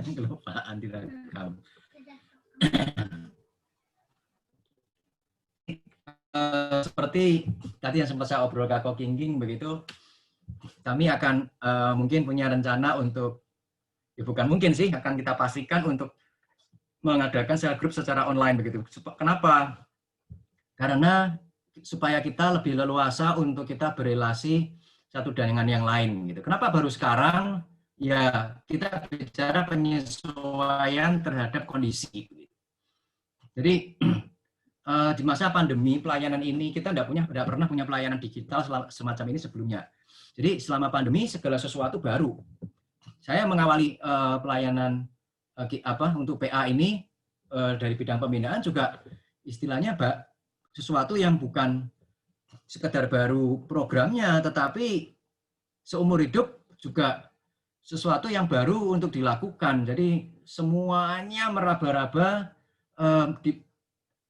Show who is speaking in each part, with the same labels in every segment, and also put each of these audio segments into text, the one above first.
Speaker 1: Kelupaan direkam. Seperti tadi yang sempat saya obrol Kak Kokingking begitu, kami akan mungkin punya rencana untuk, ya bukan mungkin sih, akan kita pastikan untuk mengadakan sel group secara online begitu. Kenapa? Karena supaya kita lebih leluasa untuk kita berelasi satu dengan yang lain gitu. Kenapa baru sekarang? Ya kita bicara penyesuaian terhadap kondisi. Jadi di masa pandemi pelayanan ini kita tidak pernah punya pelayanan digital semacam ini sebelumnya. Jadi selama pandemi segala sesuatu baru. Saya mengawali pelayanan untuk PA ini dari bidang pembinaan juga istilahnya sesuatu yang bukan sekedar baru programnya, tetapi seumur hidup juga sesuatu yang baru untuk dilakukan. Jadi semuanya meraba-raba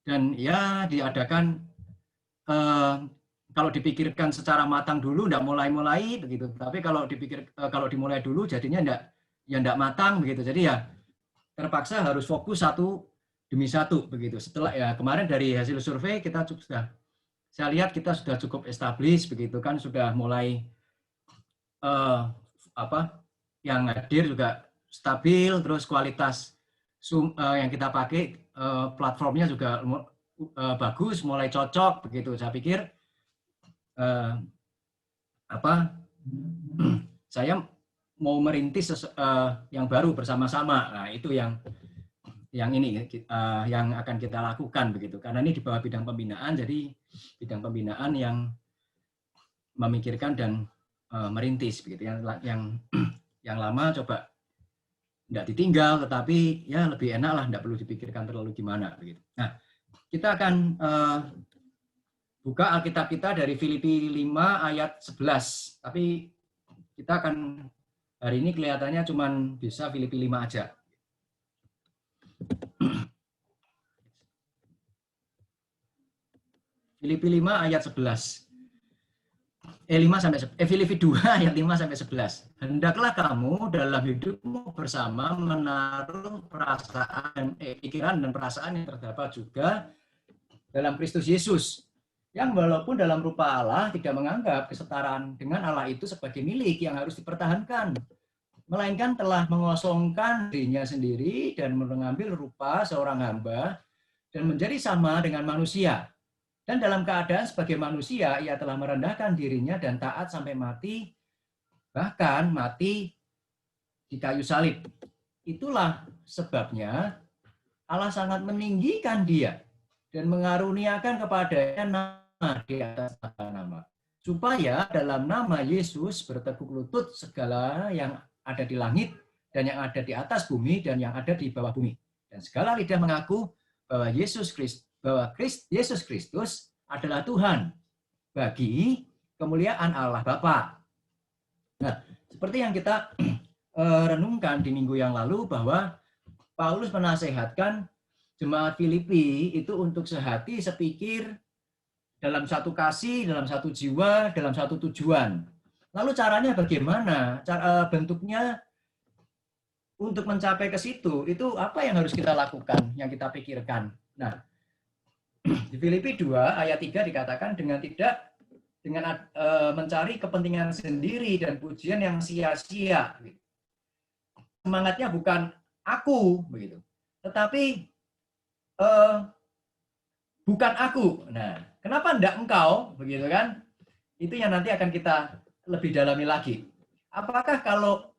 Speaker 1: dan ya diadakan kalau dipikirkan secara matang dulu enggak mulai-mulai begitu. Tapi kalau dimulai dulu jadinya enggak matang begitu. Jadi ya terpaksa harus fokus satu demi satu begitu. Setelah ya kemarin dari hasil survei kita saya lihat kita sudah cukup established begitu kan, sudah mulai yang hadir juga stabil, terus kualitas yang kita pakai platformnya juga bagus, mulai cocok begitu. Saya pikir saya mau merintis yang baru bersama-sama. Nah, itu yang ini yang akan kita lakukan begitu. Karena ini di bawah bidang pembinaan, jadi bidang pembinaan yang memikirkan dan merintis begitu. Yang lama coba tidak ditinggal, tetapi ya lebih enak lah, tidak perlu dipikirkan terlalu gimana begitu. Nah, kita akan buka Alkitab kita dari Filipi 5 ayat 11. Tapi kita akan hari ini kelihatannya cuma bisa Filipi 5 aja. Filipi 5 ayat 11. Filipi 2 ayat 5 sampai 11. Hendaklah kamu dalam hidupmu bersama menaruh perasaan, pikiran dan perasaan yang terdapat juga dalam Kristus Yesus, yang walaupun dalam rupa Allah tidak menganggap kesetaraan dengan Allah itu sebagai milik yang harus dipertahankan, melainkan telah mengosongkan dirinya sendiri dan mengambil rupa seorang hamba dan menjadi sama dengan manusia. Dan dalam keadaan sebagai manusia, ia telah merendahkan dirinya dan taat sampai mati, bahkan mati di kayu salib. Itulah sebabnya Allah sangat meninggikan dia dan mengaruniakan kepadanya nama di atas nama, supaya dalam nama Yesus bertekuk lutut segala yang ada di langit dan yang ada di atas bumi dan yang ada di bawah bumi. Dan segala lidah mengaku bahwa Yesus Kristus adalah Tuhan bagi kemuliaan Allah Bapa. Nah, seperti yang kita renungkan di minggu yang lalu bahwa Paulus menasehatkan jemaat Filipi itu untuk sehati, sepikir, dalam satu kasih, dalam satu jiwa, dalam satu tujuan. Lalu caranya bagaimana? Bentuknya untuk mencapai ke situ, itu apa yang harus kita lakukan, yang kita pikirkan. Nah, di Filipi 2 ayat 3 dikatakan dengan mencari kepentingan sendiri dan pujian yang sia-sia. Semangatnya bukan aku begitu, tetapi bukan aku. Nah, kenapa enggak engkau begitu kan? Itu yang nanti akan kita lebih dalami lagi. Apakah kalau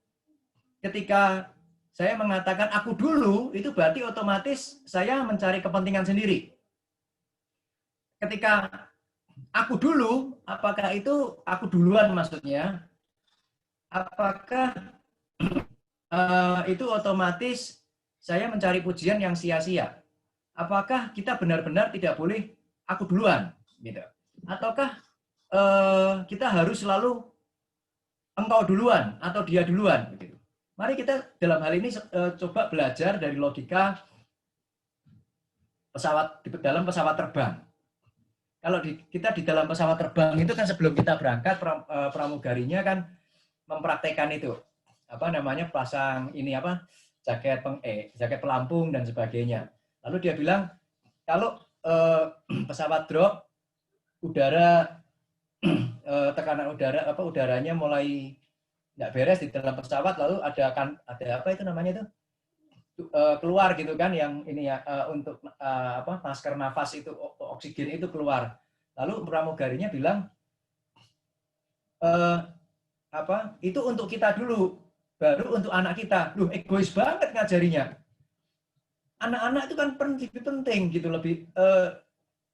Speaker 1: ketika saya mengatakan aku dulu, itu berarti otomatis saya mencari kepentingan sendiri. Ketika aku dulu, apakah itu aku duluan maksudnya? Apakah itu otomatis saya mencari pujian yang sia-sia? Apakah kita benar-benar tidak boleh aku duluan? Gitu. Ataukah kita harus selalu engkau duluan atau dia duluan? Gitu. Mari kita dalam hal ini coba belajar dari logika dalam pesawat terbang. Kalau kita di dalam pesawat terbang itu kan sebelum kita berangkat pramugarinya kan mempraktekkan itu pasang jaket pelampung dan sebagainya. Lalu dia bilang kalau pesawat drop, udara tekanan udaranya mulai nggak beres di dalam pesawat, lalu ada apa itu namanya itu keluar gitu kan, yang ini ya untuk masker nafas itu, oksigen itu keluar. Lalu pramugarinya bilang itu untuk kita dulu, baru untuk anak kita. Loh, egois banget ngajarinya. Anak-anak itu kan lebih penting gitu, lebih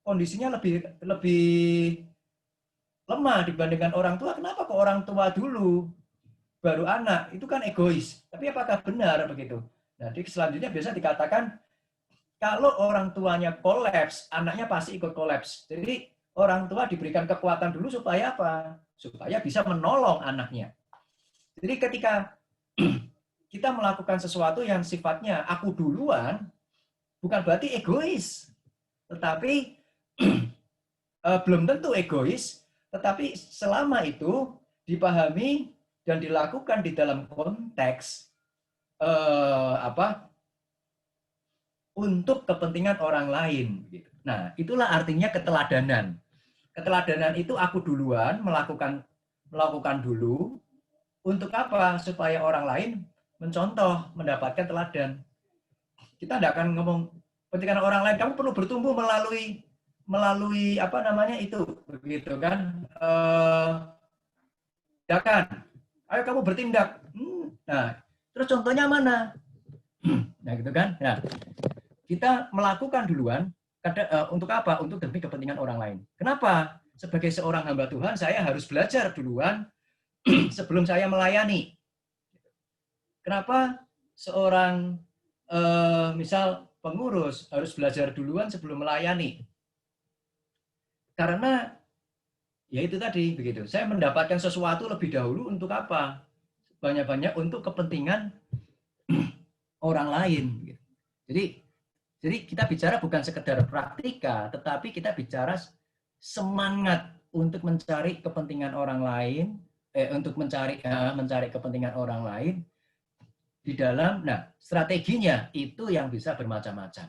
Speaker 1: kondisinya lebih lemah dibandingkan orang tua. Kenapa kok orang tua dulu baru anak? Itu kan egois. Tapi apakah benar begitu? Nah, selanjutnya biasa dikatakan kalau orang tuanya kolaps, anaknya pasti ikut kolaps. Jadi orang tua diberikan kekuatan dulu supaya apa? Supaya bisa menolong anaknya. Jadi ketika kita melakukan sesuatu yang sifatnya aku duluan, bukan berarti egois. Tetapi belum tentu egois, tetapi selama itu dipahami dan dilakukan di dalam konteks untuk kepentingan orang lain. Nah, itulah artinya keteladanan. Keteladanan itu aku duluan melakukan dulu. Untuk apa? Supaya orang lain mencontoh, mendapatkan teladan. Kita tidak akan ngomong kepentingan orang lain. Kamu perlu bertumbuh melalui apa namanya itu, begitu kan? Tindakan. Ayo kamu bertindak. Nah, terus contohnya mana? Nah, gitu kan? Nah, kita melakukan duluan untuk apa? Untuk demi kepentingan orang lain. Kenapa? Sebagai seorang hamba Tuhan, saya harus belajar duluan sebelum saya melayani. Kenapa seorang misal pengurus harus belajar duluan sebelum melayani? Karena ya itu tadi begitu. Saya mendapatkan sesuatu lebih dahulu untuk apa? Banyak-banyak untuk kepentingan orang lain. Jadi kita bicara bukan sekedar praktika, tetapi kita bicara semangat untuk mencari kepentingan orang lain, untuk mencari kepentingan orang lain di dalam. Nah, strateginya itu yang bisa bermacam-macam.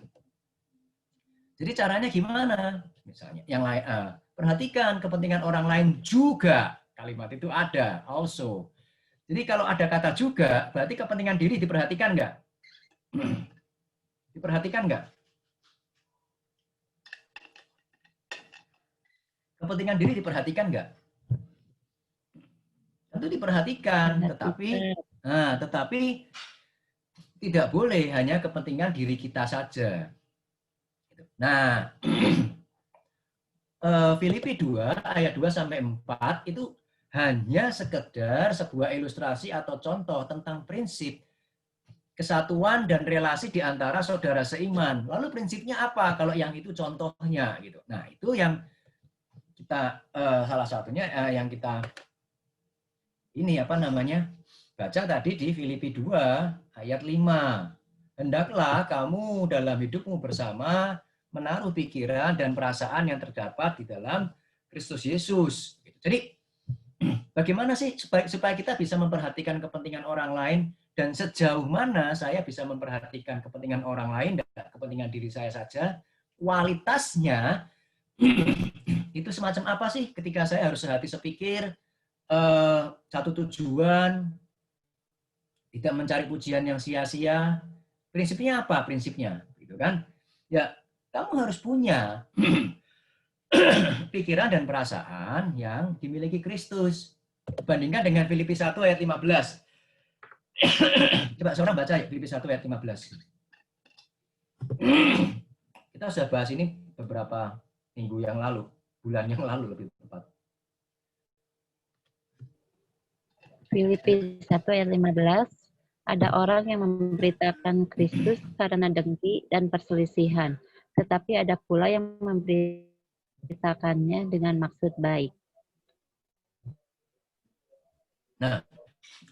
Speaker 1: Jadi caranya gimana? Misalnya, yang lain, perhatikan kepentingan orang lain juga. Kalimat itu ada, also. Jadi kalau ada kata juga, berarti kepentingan diri diperhatikan nggak? Diperhatikan nggak? Kepentingan diri diperhatikan nggak? Tentu diperhatikan, tetapi tidak boleh hanya kepentingan diri kita saja. Nah, Filipi 2 ayat 2 sampai 4 itu hanya sekedar sebuah ilustrasi atau contoh tentang prinsip kesatuan dan relasi di antara saudara seiman. Lalu prinsipnya apa kalau yang itu contohnya gitu. Nah, itu yang kita salah satunya yang kita ini baca tadi di Filipi 2 ayat 5. Hendaklah kamu dalam hidupmu bersama menaruh pikiran dan perasaan yang terdapat di dalam Kristus Yesus. Jadi bagaimana sih supaya kita bisa memperhatikan kepentingan orang lain, dan sejauh mana saya bisa memperhatikan kepentingan orang lain dan kepentingan diri saya saja? Kualitasnya itu semacam apa sih ketika saya harus sehati sepikir, satu tujuan, tidak mencari pujian yang sia-sia. Prinsipnya apa? Prinsipnya, gitu kan? Ya, kamu harus punya pikiran dan perasaan yang dimiliki Kristus. Bandingkan dengan Filipi 1 ayat 15. Coba seorang baca ya, Filipi 1 ayat 15. Kita sudah bahas ini beberapa minggu yang lalu, bulan yang lalu lebih tepat.
Speaker 2: Filipi 1 ayat 15. Ada orang yang memberitakan Kristus karena dengki dan perselisihan, tetapi ada pula yang memberitakannya dengan maksud baik.
Speaker 1: Nah,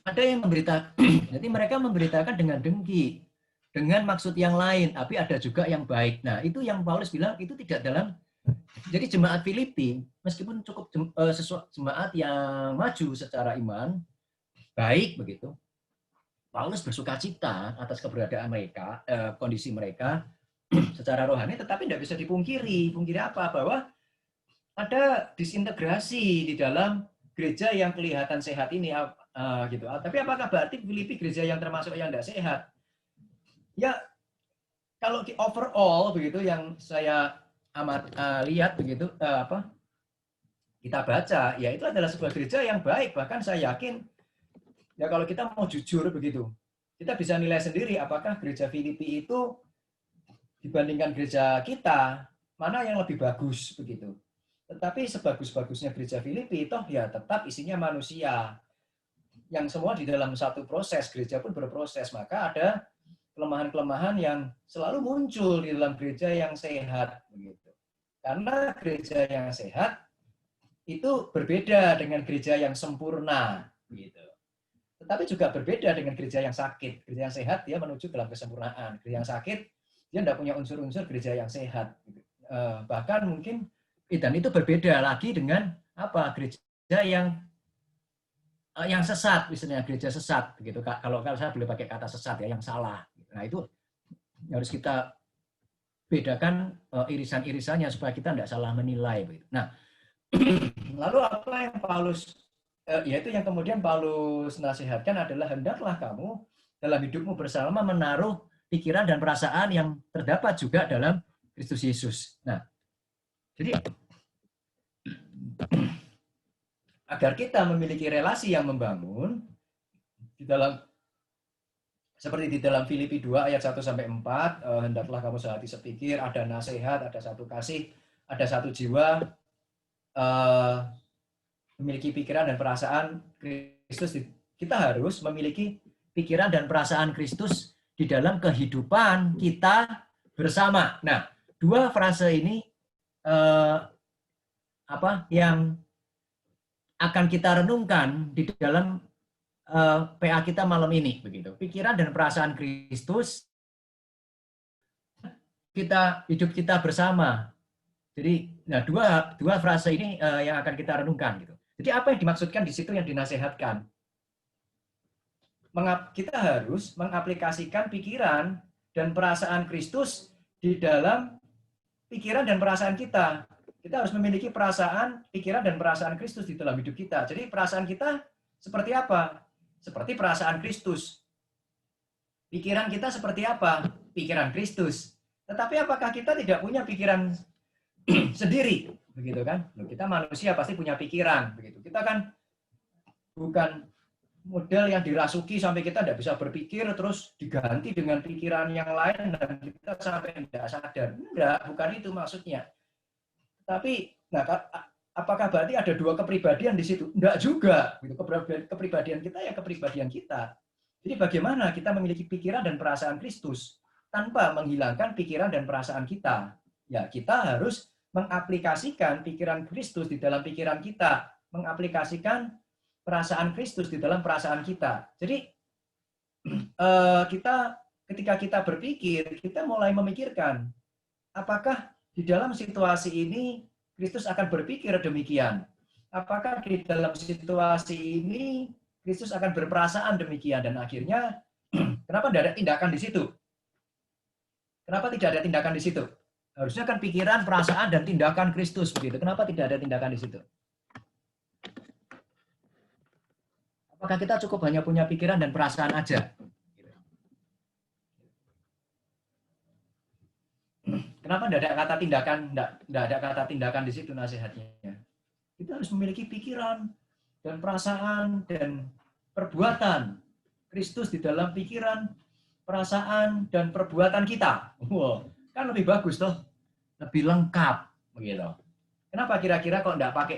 Speaker 1: ada yang memberitakan, jadi mereka memberitakan dengan dengki, dengan maksud yang lain, tapi ada juga yang baik. Nah, itu yang Paulus bilang itu tidak dalam. Jadi jemaat Filipi, meskipun cukup jemaat yang maju secara iman, baik begitu, Paulus bersukacita atas keberadaan mereka, kondisi mereka secara rohani, tetapi tidak bisa dipungkiri. Pungkiri apa? Bahwa ada disintegrasi di dalam gereja yang kelihatan sehat ini, gitu. Tapi apakah berarti Filipi gereja yang termasuk yang tidak sehat? Ya, kalau di overall begitu yang saya amat lihat begitu, kita baca, ya itu adalah sebuah gereja yang baik. Bahkan saya yakin, ya kalau kita mau jujur begitu, kita bisa nilai sendiri apakah gereja Filipi itu dibandingkan gereja kita, mana yang lebih bagus begitu. Tetapi sebagus-bagusnya gereja Filipi, toh ya tetap isinya manusia. Yang semua di dalam satu proses, gereja pun berproses. Maka ada kelemahan-kelemahan yang selalu muncul di dalam gereja yang sehat. Begitu. Karena gereja yang sehat itu berbeda dengan gereja yang sempurna. Gitu. Tetapi juga berbeda dengan gereja yang sakit. Gereja yang sehat dia menuju dalam kesempurnaan. Gereja yang sakit dia tidak punya unsur-unsur gereja yang sehat. Bahkan mungkin dan itu berbeda lagi dengan apa gereja yang sesat, misalnya gereja sesat begitu. Kalau saya boleh pakai kata sesat ya, yang salah. Nah itu harus kita bedakan irisan-irisannya supaya kita tidak salah menilai begitu. Nah lalu apa yang Paulus yaitu yang kemudian Paulus nasihatkan adalah hendaklah kamu dalam hidupmu bersama menaruh pikiran dan perasaan yang terdapat juga dalam Kristus Yesus. Nah, jadi agar kita memiliki relasi yang membangun di dalam seperti di dalam Filipi 2 ayat 1 sampai 4, hendaklah kamu sehati sepikir, ada nasihat, ada satu kasih, ada satu jiwa, memiliki pikiran dan perasaan Kristus. Kita harus memiliki pikiran dan perasaan Kristus di dalam kehidupan kita bersama. Nah, dua frase ini yang akan kita renungkan di dalam PA kita malam ini, begitu. Pikiran dan perasaan Kristus, hidup kita bersama. Jadi, nah dua frase ini yang akan kita renungkan, gitu. Jadi apa yang dimaksudkan di situ yang dinasehatkan? Kita harus mengaplikasikan pikiran dan perasaan Kristus di dalam pikiran dan perasaan kita. Kita harus memiliki perasaan, pikiran, dan perasaan Kristus di dalam hidup kita. Jadi perasaan kita seperti apa? Seperti perasaan Kristus. Pikiran kita seperti apa? Pikiran Kristus. Tetapi apakah kita tidak punya pikiran sendiri? Begitu kan? Kita manusia pasti punya pikiran. Begitu. Kita kan bukan model yang dirasuki sampai kita tidak bisa berpikir terus diganti dengan pikiran yang lain dan kita sampai tidak sadar. Enggak, bukan itu maksudnya. Tapi, nah, apakah berarti ada dua kepribadian di situ? Enggak juga. Kepribadian kita ya kepribadian kita. Jadi bagaimana kita memiliki pikiran dan perasaan Kristus tanpa menghilangkan pikiran dan perasaan kita? Ya, kita harus mengaplikasikan pikiran Kristus di dalam pikiran kita, mengaplikasikan perasaan Kristus di dalam perasaan kita. Jadi ketika kita berpikir, kita mulai memikirkan apakah di dalam situasi ini Kristus akan berpikir demikian. Apakah di dalam situasi ini Kristus akan berperasaan demikian dan akhirnya kenapa tidak ada tindakan di situ? Kenapa tidak ada tindakan di situ? Harusnya kan pikiran, perasaan dan tindakan Kristus begitu. Kenapa tidak ada tindakan di situ? Apakah kita cukup hanya punya pikiran dan perasaan aja? Kenapa tidak ada kata tindakan? Tidak ada kata tindakan di situ nasihatnya. Kita harus memiliki pikiran dan perasaan dan perbuatan Kristus di dalam pikiran, perasaan dan perbuatan kita. Wow, kan lebih bagus toh, lebih lengkap begitu. Kenapa kira-kira kok tidak pakai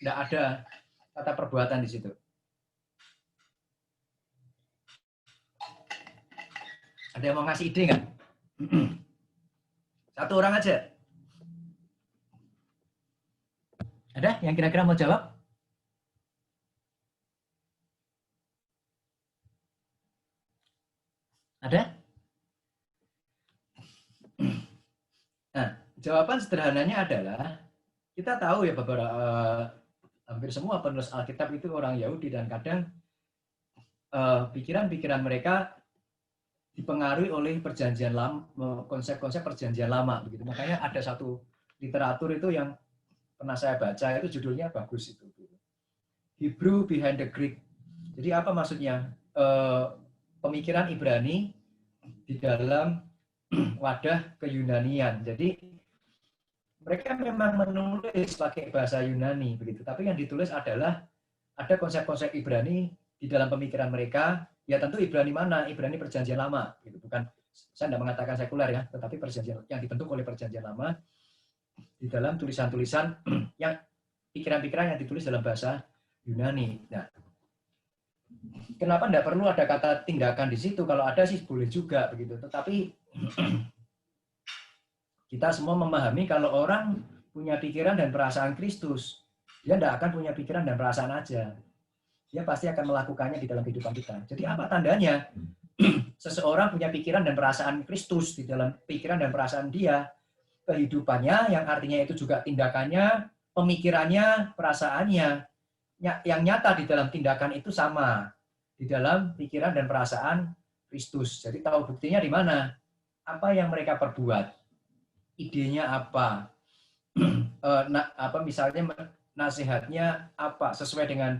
Speaker 1: tidak ada kata perbuatan di situ? Ada yang mau ngasih ide nggak? Satu orang aja. Ada yang kira-kira mau jawab? Ada? Nah, jawaban sederhananya adalah kita tahu ya beberapa hampir semua penulis Alkitab itu orang Yahudi dan kadang pikiran-pikiran mereka dipengaruhi oleh perjanjian lama, konsep-konsep perjanjian lama begitu. Makanya ada satu literatur itu yang pernah saya baca, itu judulnya bagus itu. Hebrew behind the Greek. Jadi apa maksudnya? Pemikiran Ibrani di dalam wadah keyunanian. Jadi mereka memang menulis pakai bahasa Yunani begitu, tapi yang ditulis adalah ada konsep-konsep Ibrani di dalam pemikiran mereka. Ya tentu Ibrani mana? Ibrani perjanjian lama, gitu. Bukan, saya tidak mengatakan sekuler ya, tetapi perjanjian yang dibentuk oleh perjanjian lama di dalam tulisan-tulisan yang pikiran-pikiran yang ditulis dalam bahasa Yunani. Nah, kenapa tidak perlu ada kata tindakan di situ? Kalau ada sih boleh juga begitu. Tetapi kita semua memahami kalau orang punya pikiran dan perasaan Kristus, dia tidak akan punya pikiran dan perasaan aja. Dia pasti akan melakukannya di dalam kehidupan kita. Jadi apa tandanya? Seseorang punya pikiran dan perasaan Kristus di dalam pikiran dan perasaan dia, kehidupannya yang artinya itu juga tindakannya, pemikirannya, perasaannya, yang nyata di dalam tindakan itu sama di dalam pikiran dan perasaan Kristus. Jadi tahu buktinya di mana? Apa yang mereka perbuat? Idenya apa? Misalnya nasihatnya apa? Sesuai dengan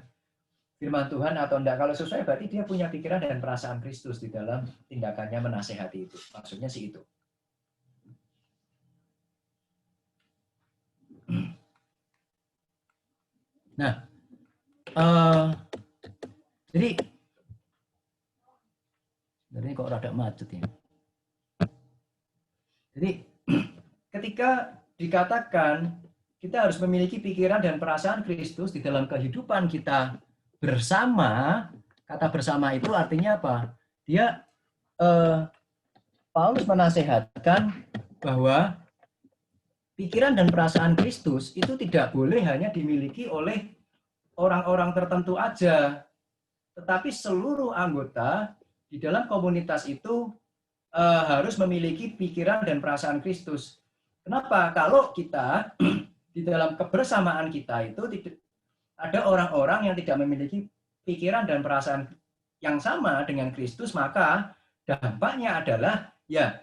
Speaker 1: firman Tuhan atau enggak? Kalau sesuai berarti dia punya pikiran dan perasaan Kristus di dalam tindakannya menasihati itu. Maksudnya sih itu. Nah, jadi kok rada macet ya. Jadi ketika dikatakan kita harus memiliki pikiran dan perasaan Kristus di dalam kehidupan kita bersama, kata bersama itu artinya apa? Dia Paulus menasehatkan bahwa pikiran dan perasaan Kristus itu tidak boleh hanya dimiliki oleh orang-orang tertentu aja, tetapi seluruh anggota di dalam komunitas itu harus memiliki pikiran dan perasaan Kristus. Kenapa? Kalau kita di dalam kebersamaan kita itu ada orang-orang yang tidak memiliki pikiran dan perasaan yang sama dengan Kristus, maka dampaknya adalah ya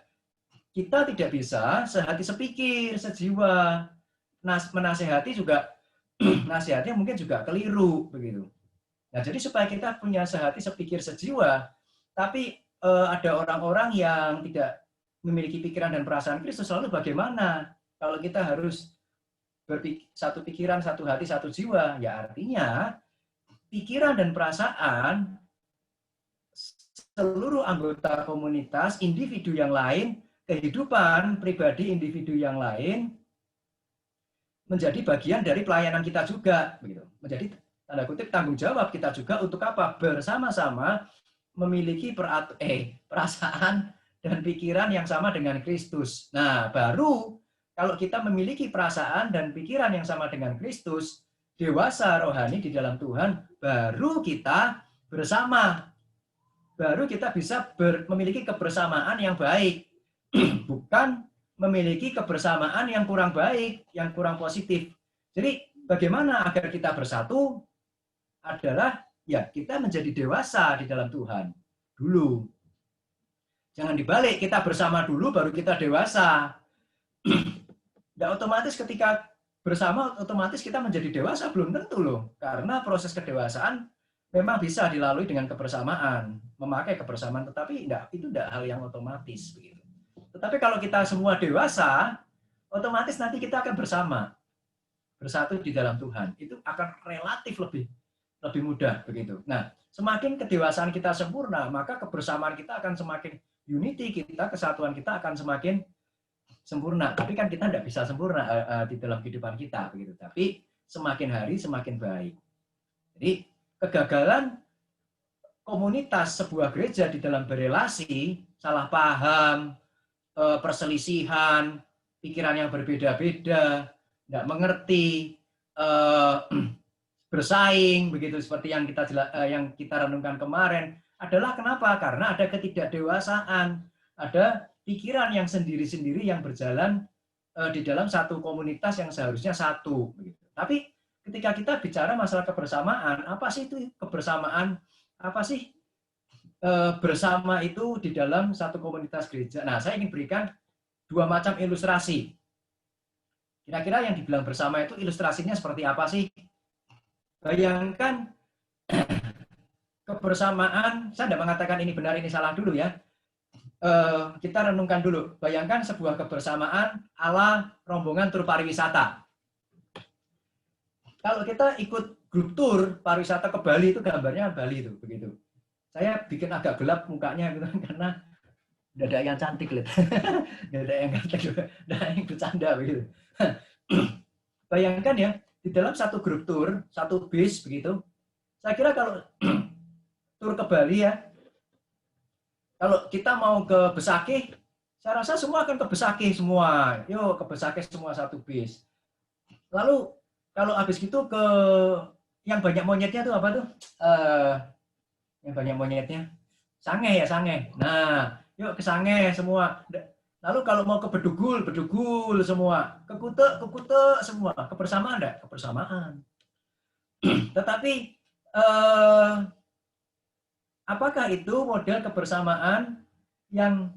Speaker 1: kita tidak bisa sehati sepikir, sejiwa. Menasehati juga nasihatnya mungkin juga keliru begitu. Nah, jadi supaya kita punya sehati sepikir sejiwa, tapi ada orang-orang yang tidak memiliki pikiran dan perasaan Kristus, lalu bagaimana kalau kita harus satu pikiran, satu hati, satu jiwa? Ya artinya pikiran dan perasaan seluruh anggota komunitas, individu yang lain, kehidupan pribadi individu yang lain menjadi bagian dari pelayanan kita juga, begitu. Menjadi tanda kutip tanggung jawab kita juga untuk apa? Bersama-sama memiliki perasaan dan pikiran yang sama dengan Kristus. Nah, baru kalau kita memiliki perasaan dan pikiran yang sama dengan Kristus, dewasa rohani di dalam Tuhan, baru kita bersama. Baru kita bisa memiliki kebersamaan yang baik. Bukan memiliki kebersamaan yang kurang baik, yang kurang positif. Jadi, bagaimana agar kita bersatu? Adalah, ya kita menjadi dewasa di dalam Tuhan. Dulu. Jangan dibalik, kita bersama dulu, baru kita dewasa. Nggak otomatis ketika bersama, otomatis kita menjadi dewasa, belum tentu loh. Karena proses kedewasaan memang bisa dilalui dengan kebersamaan, memakai kebersamaan, tetapi itu tidak hal yang otomatis. Begitu. Tetapi kalau kita semua dewasa, otomatis nanti kita akan bersatu di dalam Tuhan. Itu akan relatif lebih mudah. Begitu. Nah, semakin kedewasaan kita sempurna, maka kebersamaan kita akan semakin unity, kesatuan kita akan semakin sempurna. Tapi kan kita tidak bisa sempurna di dalam kehidupan kita, begitu. Tapi semakin hari semakin baik. Jadi kegagalan komunitas sebuah gereja di dalam berelasi, salah paham, perselisihan, pikiran yang berbeda-beda, tidak mengerti, bersaing, begitu seperti yang kita renungkan kemarin, adalah kenapa? Karena ada ketidakdewasaan, ada pikiran yang sendiri-sendiri yang berjalan di dalam satu komunitas yang seharusnya satu. Begitu. Tapi ketika kita bicara masalah kebersamaan, apa sih itu kebersamaan? Apa sih bersama itu di dalam satu komunitas gereja. Nah, saya ingin berikan dua macam ilustrasi. Kira-kira yang dibilang bersama itu ilustrasinya seperti apa sih? Bayangkan kebersamaan, saya tidak mengatakan ini benar, ini salah dulu ya. Kita renungkan dulu. Bayangkan sebuah kebersamaan ala rombongan tur pariwisata. Kalau kita ikut grup tur pariwisata ke Bali, itu gambarnya Bali itu, begitu. Saya bikin agak gelap mukanya gitu karena tidak ada yang cantik lihat. Tidak ada yang cantik, tidak ada yang bercanda begitu. Bayangkan ya, di dalam satu grup tur, satu bis begitu. Saya kira kalau tur ke Bali ya, kalau kita mau ke Besakih, saya rasa semua akan ke Besakih semua. Yuk ke Besakih semua satu bis. Lalu kalau habis gitu ke yang banyak monyetnya tuh apa tuh? Yang banyak monyetnya, Sange ya, Sange. Nah, yuk ke Sange semua. Lalu kalau mau ke Bedugul, Bedugul semua. Ke Kute semua. Kebersamaan enggak? Kebersamaan. Tetapi apakah itu model kebersamaan yang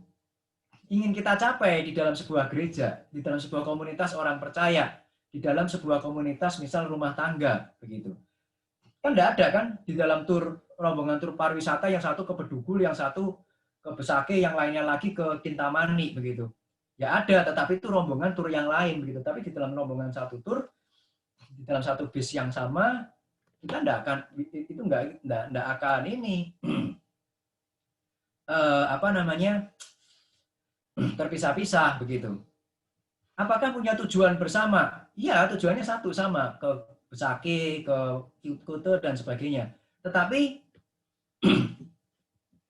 Speaker 1: ingin kita capai di dalam sebuah gereja, di dalam sebuah komunitas orang percaya, di dalam sebuah komunitas misal rumah tangga, begitu? Kan enggak ada kan di dalam rombongan tur pariwisata, yang satu ke Bedugul, yang satu ke Besakih, yang lainnya lagi ke Kintamani begitu. Ya ada, tetapi itu rombongan tur yang lain begitu. Tapi di dalam rombongan satu tur, di dalam satu bis yang sama, kita enggak akan itu enggak akan ini terpisah-pisah begitu. Apakah punya tujuan bersama? Iya, tujuannya satu sama, ke Besakih, ke Kute dan sebagainya. Tetapi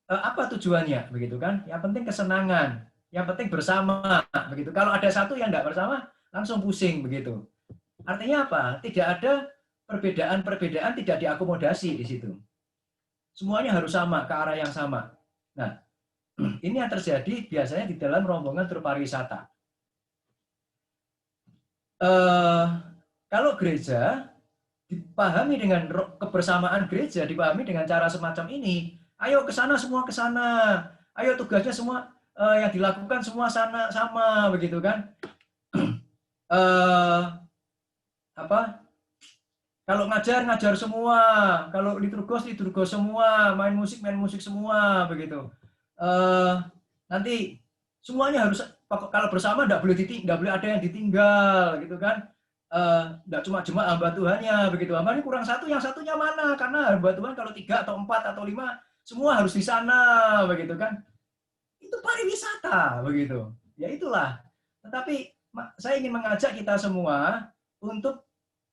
Speaker 1: apa tujuannya begitu kan? Yang penting kesenangan, yang penting bersama begitu. Kalau ada satu yang enggak bersama, langsung pusing begitu. Artinya apa? Tidak ada perbedaan-perbedaan, tidak diakomodasi di situ. Semuanya harus sama, ke arah yang sama. Nah, ini yang terjadi biasanya di dalam rombongan tur pariwisata. Kalau gereja dipahami dengan kebersamaan gereja, dipahami dengan cara semacam ini. Ayo ke sana semua, ke sana. Ayo tugasnya semua yang dilakukan semua sana sama begitu kan? Kalau ngajar semua, kalau liturgos semua, main musik semua begitu. Nanti semuanya harus, kalau bersama enggak boleh ada yang ditinggal gitu kan. Enggak cuma jemaat hamba Tuhannya begitu. Hamba ini kurang satu, yang satunya mana? Karena hamba Tuhan kalau 3 atau 4 atau 5 semua harus di sana begitu kan. Itu pariwisata begitu. Ya itulah. Tetapi saya ingin mengajak kita semua untuk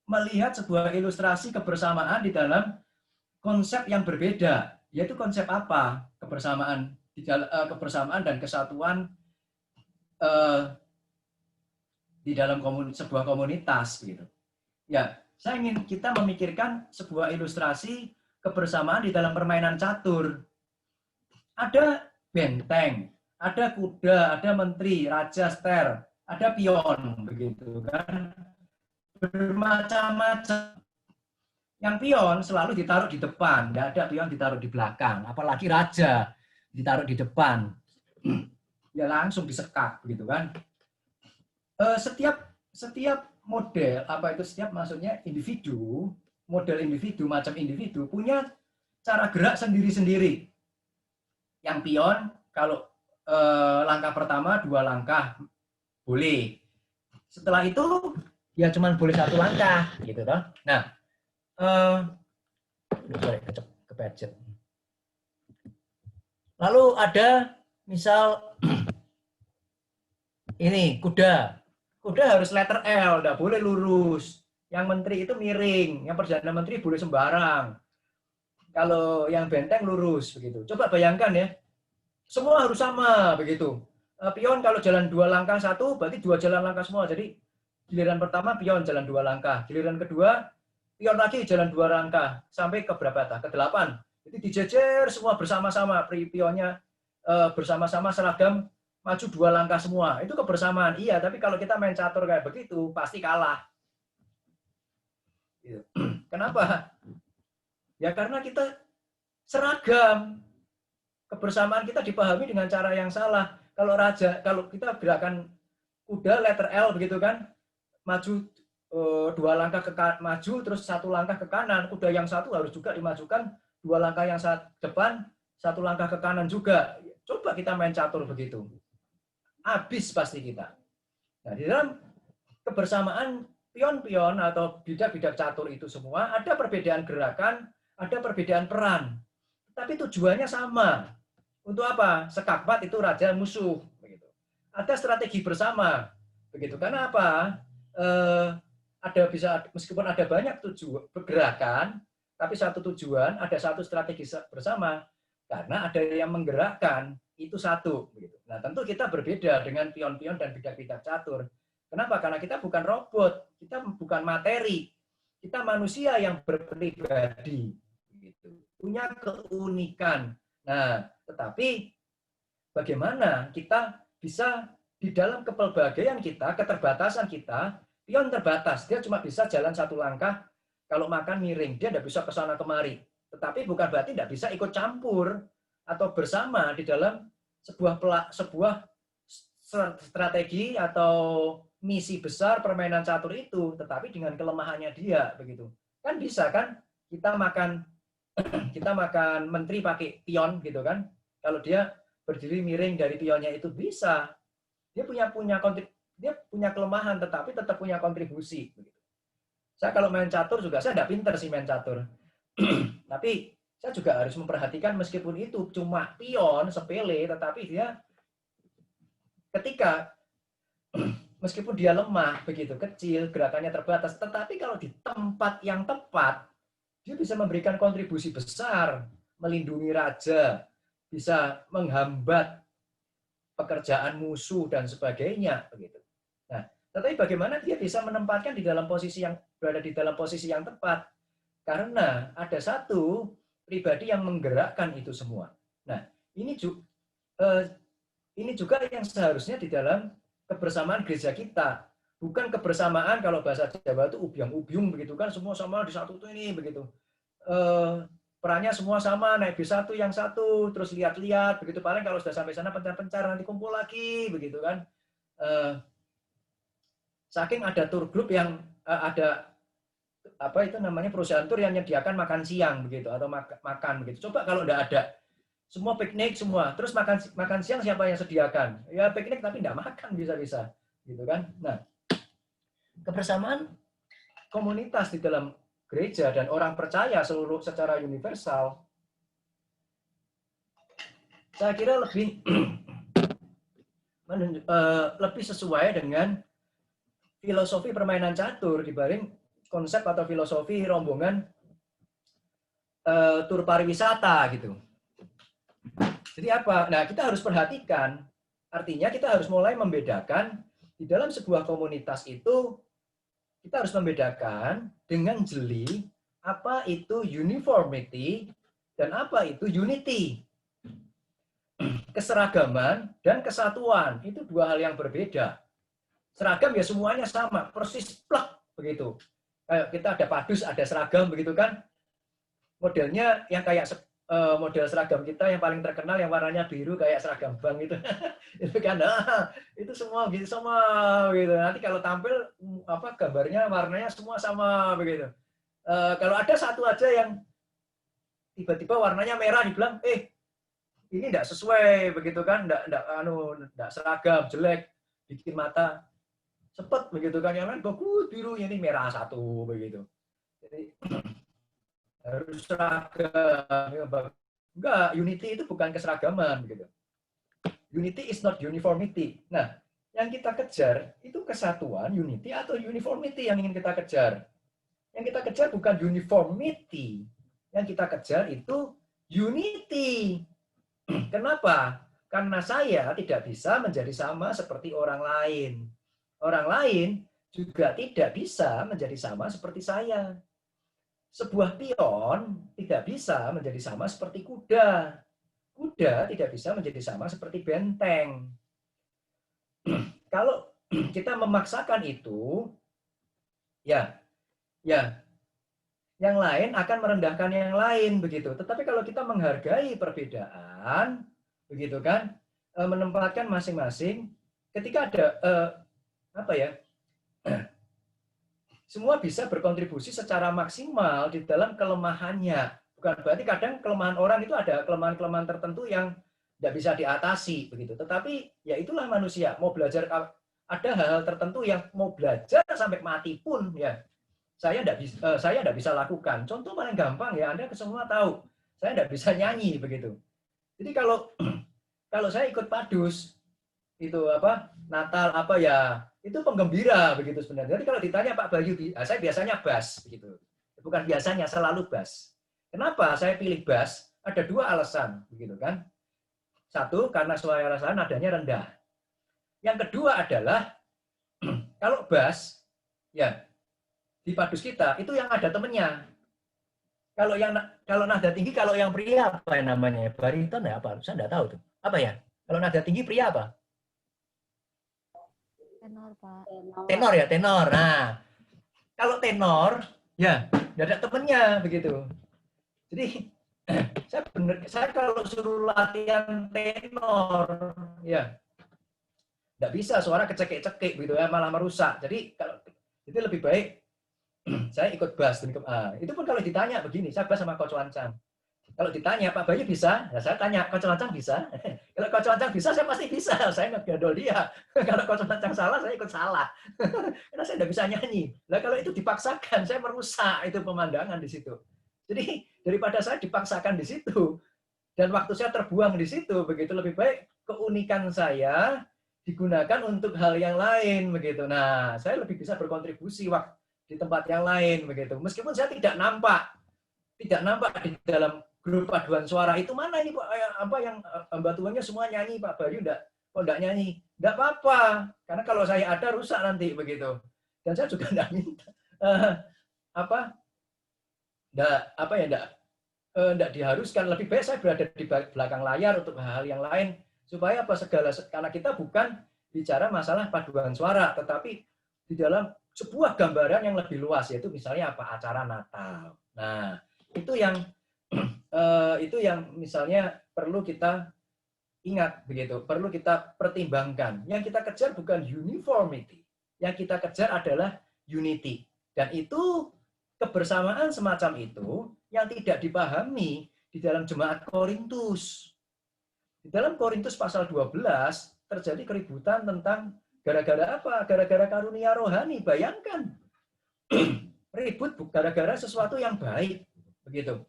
Speaker 1: melihat sebuah ilustrasi kebersamaan di dalam konsep yang berbeda. Yaitu konsep apa? Kebersamaan dan kesatuan di dalam sebuah komunitas begitu. Ya, saya ingin kita memikirkan sebuah ilustrasi kebersamaan di dalam permainan catur. Ada benteng, ada kuda, ada menteri, raja, ster, ada pion begitu kan. Bermacam-macam. Yang pion selalu ditaruh di depan, nggak ada pion ditaruh di belakang, apalagi raja ditaruh di depan. Ya langsung disekak begitu kan. Setiap model, maksudnya individu, model individu, macam individu punya cara gerak sendiri-sendiri. Yang pion kalau langkah pertama 2 langkah boleh. Setelah itu ya cuma boleh 1 langkah gitu toh. Nah, kepecet. Lalu ada misal ini kuda harus letter L, enggak boleh lurus. Yang menteri itu miring, yang perdana menteri boleh sembarang. Kalau yang benteng lurus begitu. Coba bayangkan ya, semua harus sama begitu. Pion kalau jalan 2 langkah 1, berarti 2 jalan langkah semua. Jadi giliran pertama pion jalan 2 langkah, giliran kedua pion lagi jalan 2 langkah sampai ke berapa tah? Ke 8. Jadi dijejer semua bersama-sama, pionnya bersama-sama seragam maju 2 langkah semua. Itu kebersamaan. Iya, tapi kalau kita main catur kayak begitu pasti kalah. Kenapa? Ya karena kita seragam. kebersamaan kita dipahami dengan cara yang salah. Kalau kita gerakan kuda letter L begitu kan, maju 2 langkah maju terus 1 langkah ke kanan, kuda yang satu harus juga dimajukan 2 langkah yang depan, 1 langkah ke kanan juga. Coba kita main catur begitu, habis pasti kita. Nah, di dalam kebersamaan pion-pion atau bidak-bidak catur itu semua ada perbedaan gerakan, ada perbedaan peran, tapi tujuannya sama. Untuk apa? Sekakbat itu raja musuh. Begitu. Ada strategi bersama. Begitu. Karena apa? Meskipun ada banyak tujuan gerakan, tapi satu tujuan, ada satu strategi bersama. Karena ada yang menggerakkan, itu satu. Begitu. Nah, tentu kita berbeda dengan pion-pion dan bidak-bidak catur. Kenapa? Karena kita bukan robot, kita bukan materi, kita manusia yang berpribadi, gitu. Punya keunikan. Nah, tetapi bagaimana kita bisa di dalam kepelbagaian kita, keterbatasan kita, pion terbatas, dia cuma bisa jalan 1 langkah, kalau makan miring, dia tidak bisa ke sana kemari. Tetapi bukan berarti tidak bisa ikut campur atau bersama di dalam sebuah strategi atau misi besar permainan catur itu, tetapi dengan kelemahannya dia begitu. Kan bisa kan kita makan menteri pakai pion gitu kan. Kalau dia berdiri miring dari pionnya itu bisa. Dia punya kelemahan tetapi tetap punya kontribusi begitu. Saya kalau main catur juga saya tidak pinter sih main catur. Tapi saya juga harus memperhatikan meskipun itu cuma pion sepele tetapi dia ketika meskipun dia lemah, begitu kecil, gerakannya terbatas, tetapi kalau di tempat yang tepat, dia bisa memberikan kontribusi besar, melindungi raja, bisa menghambat pekerjaan musuh dan sebagainya, begitu. Nah, tetapi bagaimana dia bisa menempatkan berada di dalam posisi yang tepat? Karena ada satu pribadi yang menggerakkan itu semua. Nah, ini juga yang seharusnya di dalam kebersamaan gereja kita. Bukan kebersamaan kalau bahasa Jawa itu ubyang-ubyung begitu kan, semua sama di satu tuh ini begitu. Perannya semua sama, naik bis satu yang satu, terus lihat-lihat begitu, paling kalau sudah sampai sana pencar-pencar nanti kumpul lagi begitu kan. Saking ada tour group yang ada perusahaan tur yang menyediakan makan siang begitu atau makan begitu. Coba kalau enggak ada, semua piknik semua, terus makan siang siapa yang sediakan? Ya piknik tapi enggak makan bisa-bisa, gitu kan? Nah, kebersamaan komunitas di dalam gereja dan orang percaya secara universal, saya kira lebih sesuai dengan filosofi permainan catur dibanding konsep atau filosofi rombongan tur pariwisata gitu. Jadi apa? Nah, kita harus perhatikan, artinya kita harus mulai membedakan di dalam sebuah komunitas itu, kita harus membedakan dengan jeli apa itu uniformity dan apa itu unity. Keseragaman dan kesatuan itu 2 hal yang berbeda. Seragam ya semuanya sama, persis plek begitu. Kayak kita ada padus, ada seragam begitu kan. Modelnya yang kayak model seragam kita yang paling terkenal yang warnanya biru kayak seragam bank itu. Itu kan itu semua gitu sama gitu. Nanti kalau tampil gambarnya warnanya semua sama begitu. Kalau ada satu aja yang tiba-tiba warnanya merah dibilang ini enggak sesuai begitu kan, enggak seragam, jelek, bikin mata sepet begitu kan, yang lain bagus biru, ini merah satu begitu. Jadi harus seragam. Enggak, unity itu bukan keseragaman begitu. Unity is not uniformity. Nah, yang kita kejar itu kesatuan, unity atau uniformity yang ingin kita kejar. Yang kita kejar bukan uniformity. Yang kita kejar itu unity. Kenapa? Karena saya tidak bisa menjadi sama seperti orang lain. Orang lain juga tidak bisa menjadi sama seperti saya. Sebuah pion tidak bisa menjadi sama seperti kuda. Kuda tidak bisa menjadi sama seperti benteng. Kalau kita memaksakan itu, ya, yang lain akan merendahkan yang lain begitu. Tetapi kalau kita menghargai perbedaan, begitu kan, menempatkan masing-masing ketika ada apa ya, semua bisa berkontribusi secara maksimal di dalam kelemahannya. Bukan berarti kadang kelemahan orang itu ada kelemahan-kelemahan tertentu yang tidak bisa diatasi begitu. Tetapi ya itulah manusia, mau belajar, ada hal-hal tertentu yang mau belajar sampai mati pun ya saya tidak bisa lakukan. Contoh paling gampang ya, Anda semua tahu, saya tidak bisa nyanyi begitu. Jadi kalau kalau saya ikut padus itu apa Natal apa ya itu penggembira begitu sebenarnya. Jadi kalau ditanya Pak Bayu, saya biasanya bass begitu. Bukan biasanya, selalu bass. Kenapa saya pilih bass? Ada dua alasan begitu kan. Satu, karena suara saya nadanya rendah. Yang kedua adalah kalau bass ya di padus kita itu yang ada temennya. Kalau nada tinggi, kalau yang pria apa yang namanya? Bariton ya apa? Saya tidak tahu tuh. Apa ya? Kalau nada tinggi pria apa?
Speaker 3: Tenor, Pak.
Speaker 1: Tenor ya, tenor. Nah, kalau tenor, ya, tidak ada temennya begitu. Jadi, saya kalau suruh latihan tenor, ya, tidak bisa, suara kecekik-cekik begitu ya, malah merusak. Jadi, itu lebih baik saya ikut bass. Itu pun kalau ditanya begini, saya bass sama Coach Wancang. Kalau ditanya, Pak Bayu bisa? Ya saya tanya, Coach Wancang bisa? Kalau Coach Wancang bisa, saya pasti bisa. Saya ngegandol dia. Kalau Coach Wancang salah, saya ikut salah. Karena saya tidak bisa nyanyi. Nah, kalau itu dipaksakan, saya merusak itu pemandangan di situ. Jadi, daripada saya dipaksakan di situ, dan waktu saya terbuang di situ, begitu lebih baik keunikan saya digunakan untuk hal yang lain. Begitu. Nah, saya lebih bisa berkontribusi waktu di tempat yang lain. Begitu. Meskipun saya tidak nampak di dalam grup paduan suara itu mana ini Pak, apa yang Mbak Tuannya semua nyanyi, Pak Bayu kok enggak nyanyi? Enggak apa-apa, karena kalau saya ada rusak nanti begitu. Dan saya juga enggak minta enggak diharuskan, lebih baik saya berada di belakang layar untuk hal-hal yang lain supaya karena kita bukan bicara masalah paduan suara, tetapi di dalam sebuah gambaran yang lebih luas, yaitu misalnya apa, acara Natal. Nah, itu yang misalnya perlu kita ingat begitu, perlu kita pertimbangkan. Yang kita kejar bukan uniformity, yang kita kejar adalah unity. Dan itu kebersamaan semacam itu yang tidak dipahami di dalam jemaat Korintus. Di dalam Korintus pasal 12 terjadi keributan tentang gara-gara apa? Gara-gara karunia rohani. Bayangkan, ribut gara-gara sesuatu yang baik. Begitu.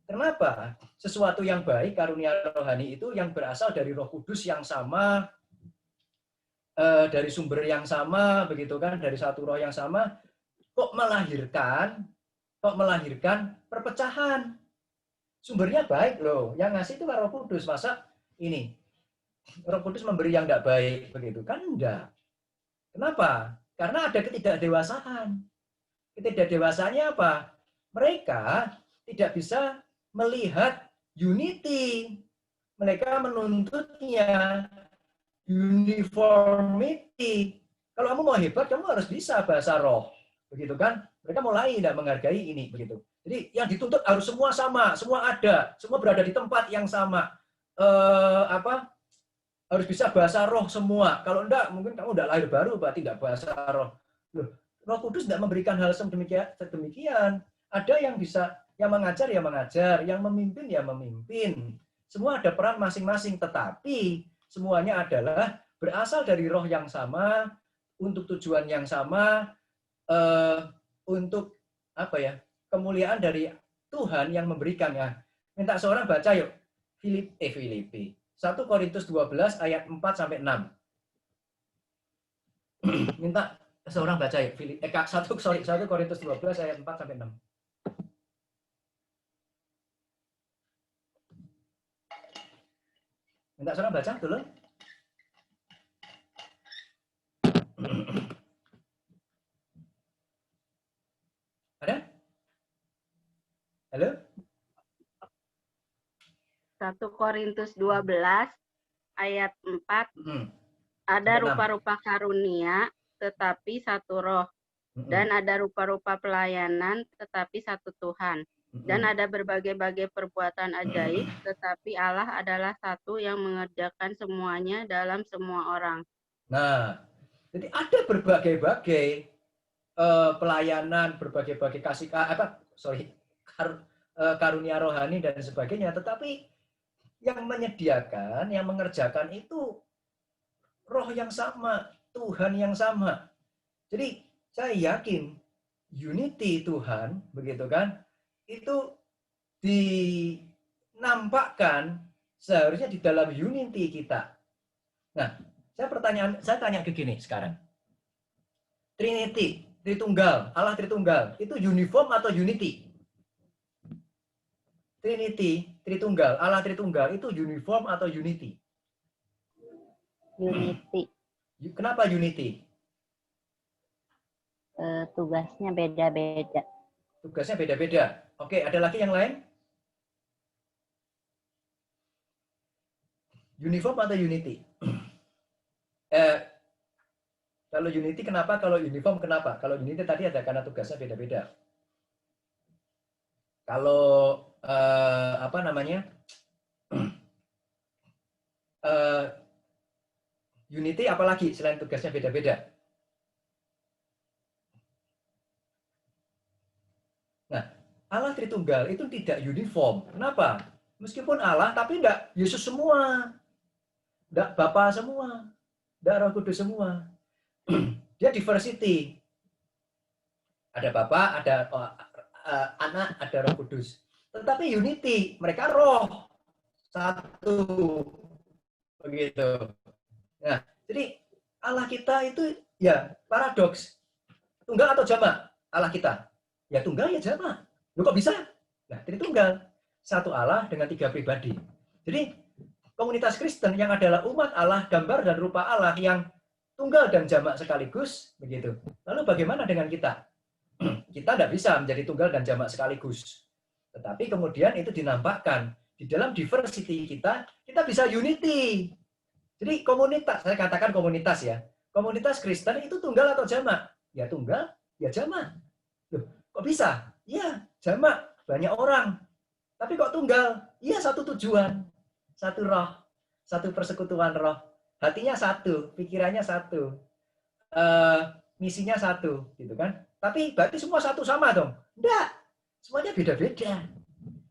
Speaker 1: Kenapa? Sesuatu yang baik, karunia rohani itu yang berasal dari Roh Kudus yang sama, dari sumber yang sama, begitu kan, dari satu roh yang sama, kok melahirkan perpecahan. Sumbernya baik loh, yang ngasih itu Roh Kudus. Masa ini Roh Kudus memberi yang tidak baik, begitu kan? Enggak. Kenapa? Karena ada ketidakdewasaan. Ketidakdewasaannya apa? Mereka tidak bisa melihat unity. Mereka menuntutnya uniformity. Kalau kamu mau hebat, kamu harus bisa bahasa roh. Begitu kan? Mereka mulai tidak menghargai ini. Begitu. Jadi yang dituntut harus semua sama, semua ada, semua berada di tempat yang sama. Harus bisa bahasa roh semua. Kalau enggak, mungkin kamu enggak lahir baru, berarti enggak bahasa roh. Loh, Roh Kudus tidak memberikan hal sedemikian. Ada yang bisa, yang mengajar, yang memimpin, ya memimpin. Semua ada peran masing-masing, tetapi semuanya adalah berasal dari roh yang sama, untuk tujuan yang sama, untuk apa ya, kemuliaan dari Tuhan yang memberikannya. Minta seorang baca yuk, Filipi. 1 Korintus 12 ayat 4 sampai 6. Minta seorang baca yuk, 1 Korintus 12 ayat 4 sampai 6. Minta seorang baca dulu. Ada? Halo?
Speaker 4: 1 Korintus 12 ayat 4. Ada rupa-rupa karunia tetapi satu roh, dan ada rupa-rupa pelayanan tetapi satu Tuhan, Dan ada berbagai-bagai perbuatan ajaib, tetapi Allah adalah satu yang mengerjakan semuanya dalam semua orang.
Speaker 1: Nah, jadi ada berbagai-bagai pelayanan, berbagai-bagai karunia rohani dan sebagainya, tetapi yang menyediakan, yang mengerjakan itu roh yang sama, Tuhan yang sama. Jadi saya yakin unity Tuhan, begitu kan, itu dinampakkan seharusnya di dalam unity kita. Nah, saya tanya ke gini sekarang. Trinity, Tritunggal, Allah Tritunggal, itu uniform atau unity? Trinity, Tritunggal, Allah Tritunggal, itu uniform atau unity?
Speaker 2: Unity.
Speaker 1: Kenapa unity?
Speaker 2: Tugasnya beda-beda.
Speaker 1: Tugasnya beda-beda. Oke, ada lagi yang lain? Uniform atau unity? Kalau unity kenapa? Kalau uniform kenapa? Kalau unity tadi ada karena tugasnya beda-beda. Kalau apa namanya? Unity apalagi selain tugasnya beda-beda? Nah, Allah Tritunggal itu tidak uniform. Kenapa? Meskipun Allah, tapi enggak Yesus semua. Enggak Bapa semua. Enggak Roh Kudus semua. Dia diversity. Ada Bapa, ada Anak, ada Roh Kudus. Tetapi unity, mereka roh. Satu. Begitu. Nah, jadi Allah kita itu ya paradoks. Tunggal atau jamak Allah kita? Ya tunggal ya jamak. Loh kok bisa? Nah, Tritunggal. Satu Allah dengan 3 pribadi. Jadi komunitas Kristen yang adalah umat Allah, gambar dan rupa Allah yang tunggal dan jamak sekaligus, begitu. Lalu bagaimana dengan kita? Kita tidak bisa menjadi tunggal dan jamak sekaligus. Tetapi kemudian itu dinampakkan di dalam diversity kita bisa unity. Jadi komunitas, saya katakan komunitas ya. Komunitas Kristen itu tunggal atau jamak? Ya tunggal, ya jamak. Loh, kok bisa? Iya, jamak, banyak orang. Tapi kok tunggal? Iya, satu tujuan, satu roh, satu persekutuan roh. Hatinya satu, pikirannya satu, misinya satu, gitu kan? Tapi berarti semua satu sama dong? Enggak, semuanya beda-beda.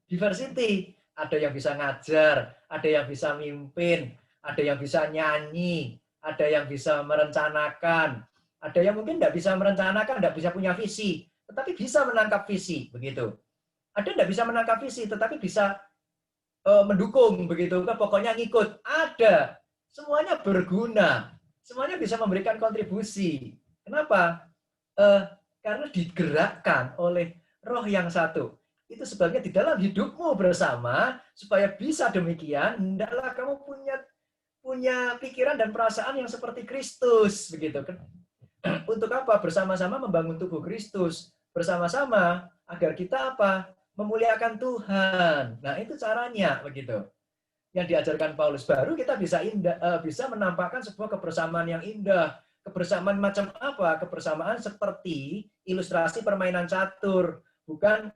Speaker 1: Diversity, ada yang bisa ngajar, ada yang bisa mimpin, ada yang bisa nyanyi, ada yang bisa merencanakan, ada yang mungkin nggak bisa merencanakan, nggak bisa punya visi, tetapi bisa menangkap visi, begitu. Ada nggak bisa menangkap visi, tetapi bisa mendukung, begitu. Pokoknya ngikut. Ada. Semuanya berguna. Semuanya bisa memberikan kontribusi. Kenapa? Karena digerakkan oleh roh yang satu. Itu sebabnya di dalam hidupmu bersama, supaya bisa demikian, hendaklah kamu punya pikiran dan perasaan yang seperti Kristus, begitu. Untuk apa? Bersama-sama membangun tubuh Kristus. Bersama-sama agar kita apa? Memuliakan Tuhan. Nah, itu caranya, begitu. Yang diajarkan Paulus, baru kita bisa menampakkan sebuah kebersamaan yang indah. Kebersamaan macam apa? Kebersamaan seperti ilustrasi permainan catur, bukan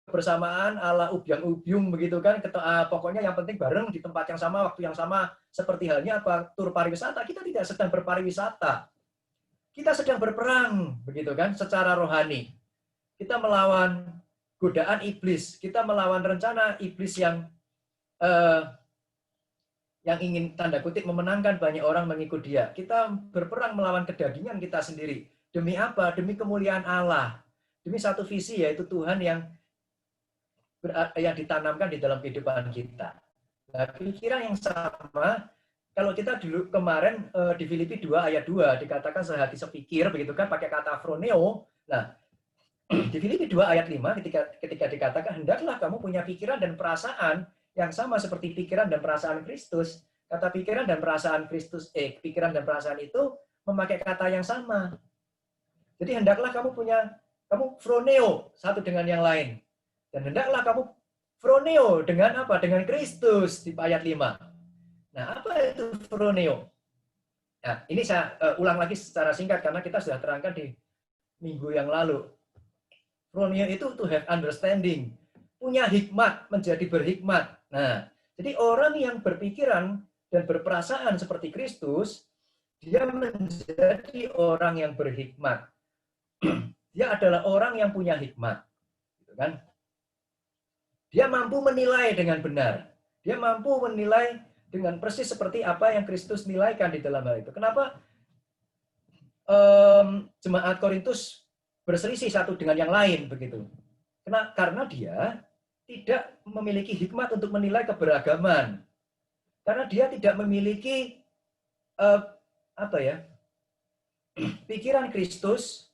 Speaker 1: kebersamaan ala ubyang-ubyung, begitu kan. Pokoknya yang penting bareng di tempat yang sama, waktu yang sama, seperti halnya apa? Tur pariwisata. Kita tidak sedang berpariwisata. Kita sedang berperang, begitu kan, secara rohani. Kita melawan godaan iblis, kita melawan rencana iblis yang ingin tanda kutip memenangkan banyak orang mengikut dia. Kita berperang melawan kedagingan kita sendiri. Demi apa? Demi kemuliaan Allah. Demi satu visi, yaitu Tuhan yang ditanamkan di dalam kehidupan kita. Nah, pikiran yang sama, kalau kita dulu kemarin di Filipi 2 ayat 2 dikatakan sehati sepikir, begitu kan, pakai kata phroneo. Nah, di Filipi 2 ayat 5 ketika dikatakan hendaklah kamu punya pikiran dan perasaan yang sama seperti pikiran dan perasaan Kristus. Kata pikiran dan perasaan Kristus, pikiran dan perasaan itu memakai kata yang sama. Jadi hendaklah kamu phroneo satu dengan yang lain. Dan hendaklah kamu phroneo dengan apa? Dengan Kristus di ayat 5. Nah, apa itu phroneo? Nah, ini saya ulang lagi secara singkat karena kita sudah terangkan di minggu yang lalu. Phroneo itu to have understanding. Punya hikmat, menjadi berhikmat. Nah, jadi orang yang berpikiran dan berperasaan seperti Kristus, dia menjadi orang yang berhikmat. Dia adalah orang yang punya hikmat. Gitu kan? Dia mampu menilai dengan benar. Dia mampu menilai dengan persis seperti apa yang Kristus nilaikan di dalam hal itu. Kenapa jemaat Korintus berselisih satu dengan yang lain begitu? Karena dia tidak memiliki hikmat untuk menilai keberagaman. Karena dia tidak memiliki pikiran Kristus,